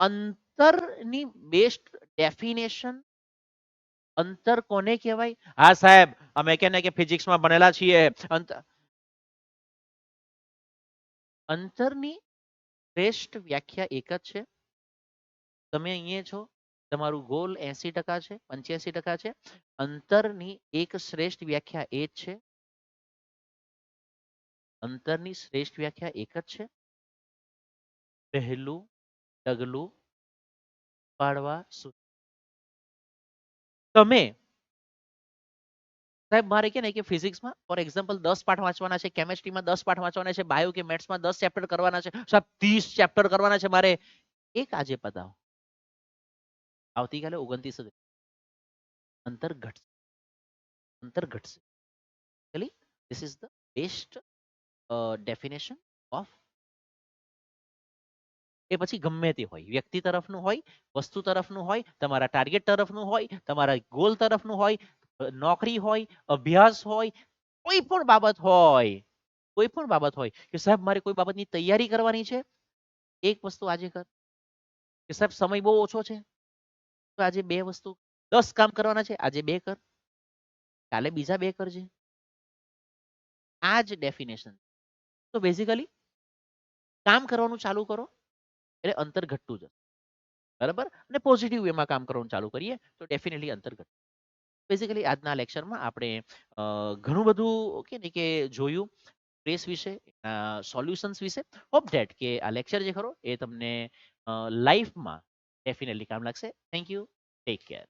અંતરની બેસ્ટ ડેફિનેશન, અંતર કોને કહેવાય? હા સાહેબ અમે કે ફિઝિક્સમાં ભણેલા છીએ. અંતરની શ્રેષ્ઠ વ્યાખ્યા એક જ છે. તમે અહીંયા છો, તમારું ગોલ 80% છે, 85% છે. અંતરની એક શ્રેષ્ઠ વ્યાખ્યા એ જ છે. અંતરની શ્રેષ્ઠ વ્યાખ્યા એક જ છે. પહેલું ડગલું પાડવા સુધી. તમે સાહેબ મારે કે ફિઝિક્સમાં ફોર એક્ઝામ્પલ 10 પાઠ વાંચવાના છે, કેમેસ્ટ્રીમાં 10 પાઠ વાંચવાના છે, બાયો કે મેથ્સમાં 10 ચેપ્ટર કરવાના છે, સાહેબ 30 ચેપ્ટર કરવાના છે મારે. એક આજે પતાવો, આવતીકાલે 29 અંતર ઘટશે, અંતર ઘટશે. This is the best definition of. એ પછી ગમે તે હોય, વ્યક્તિ તરફનું હોય, વસ્તુ તરફનું હોય, તમારા ટાર્ગેટ તરફનું હોય, તમારા ગોલ તરફનું હોય, નોકરી હોય, અભ્યાસ હોય, કોઈ પણ બાબત હોય, કોઈ પણ બાબત હોય કે સાહેબ મારે કોઈ બાબતની તૈયારી કરવાની છે, એક વસ્તુ આજે કર. કે સાહેબ સમય બહુ ઓછો છે, તો આજે 2 વસ્તુ, 10 કામ કરવાના છે, આજે 2 કર, કાલે બીજા 2 કરજે. આ જ ડેફિનેશન. તો બેઝિકલી કામ કરવાનું ચાલુ કરો એટલે અંતર ઘટતું જશે. બરાબર? અને પોઝિટિવ વેમાં કામ કરવાનું ચાલુ કરીએ તો ડેફિનેટલી અંતર ઘટે. બેઝિકલી આજના લેક્ચરમાં આપણે ઘણું બધું કે ને કે જોયું સ્ટ્રેસ વિશે, સોલ્યુશન્સ વિશે. હોપ ધેટ કે આ લેક્ચર જે ખરો એ તમને લાઈફમાં ડેફિનેટલી કામ લાગશે. Thank you. Take care.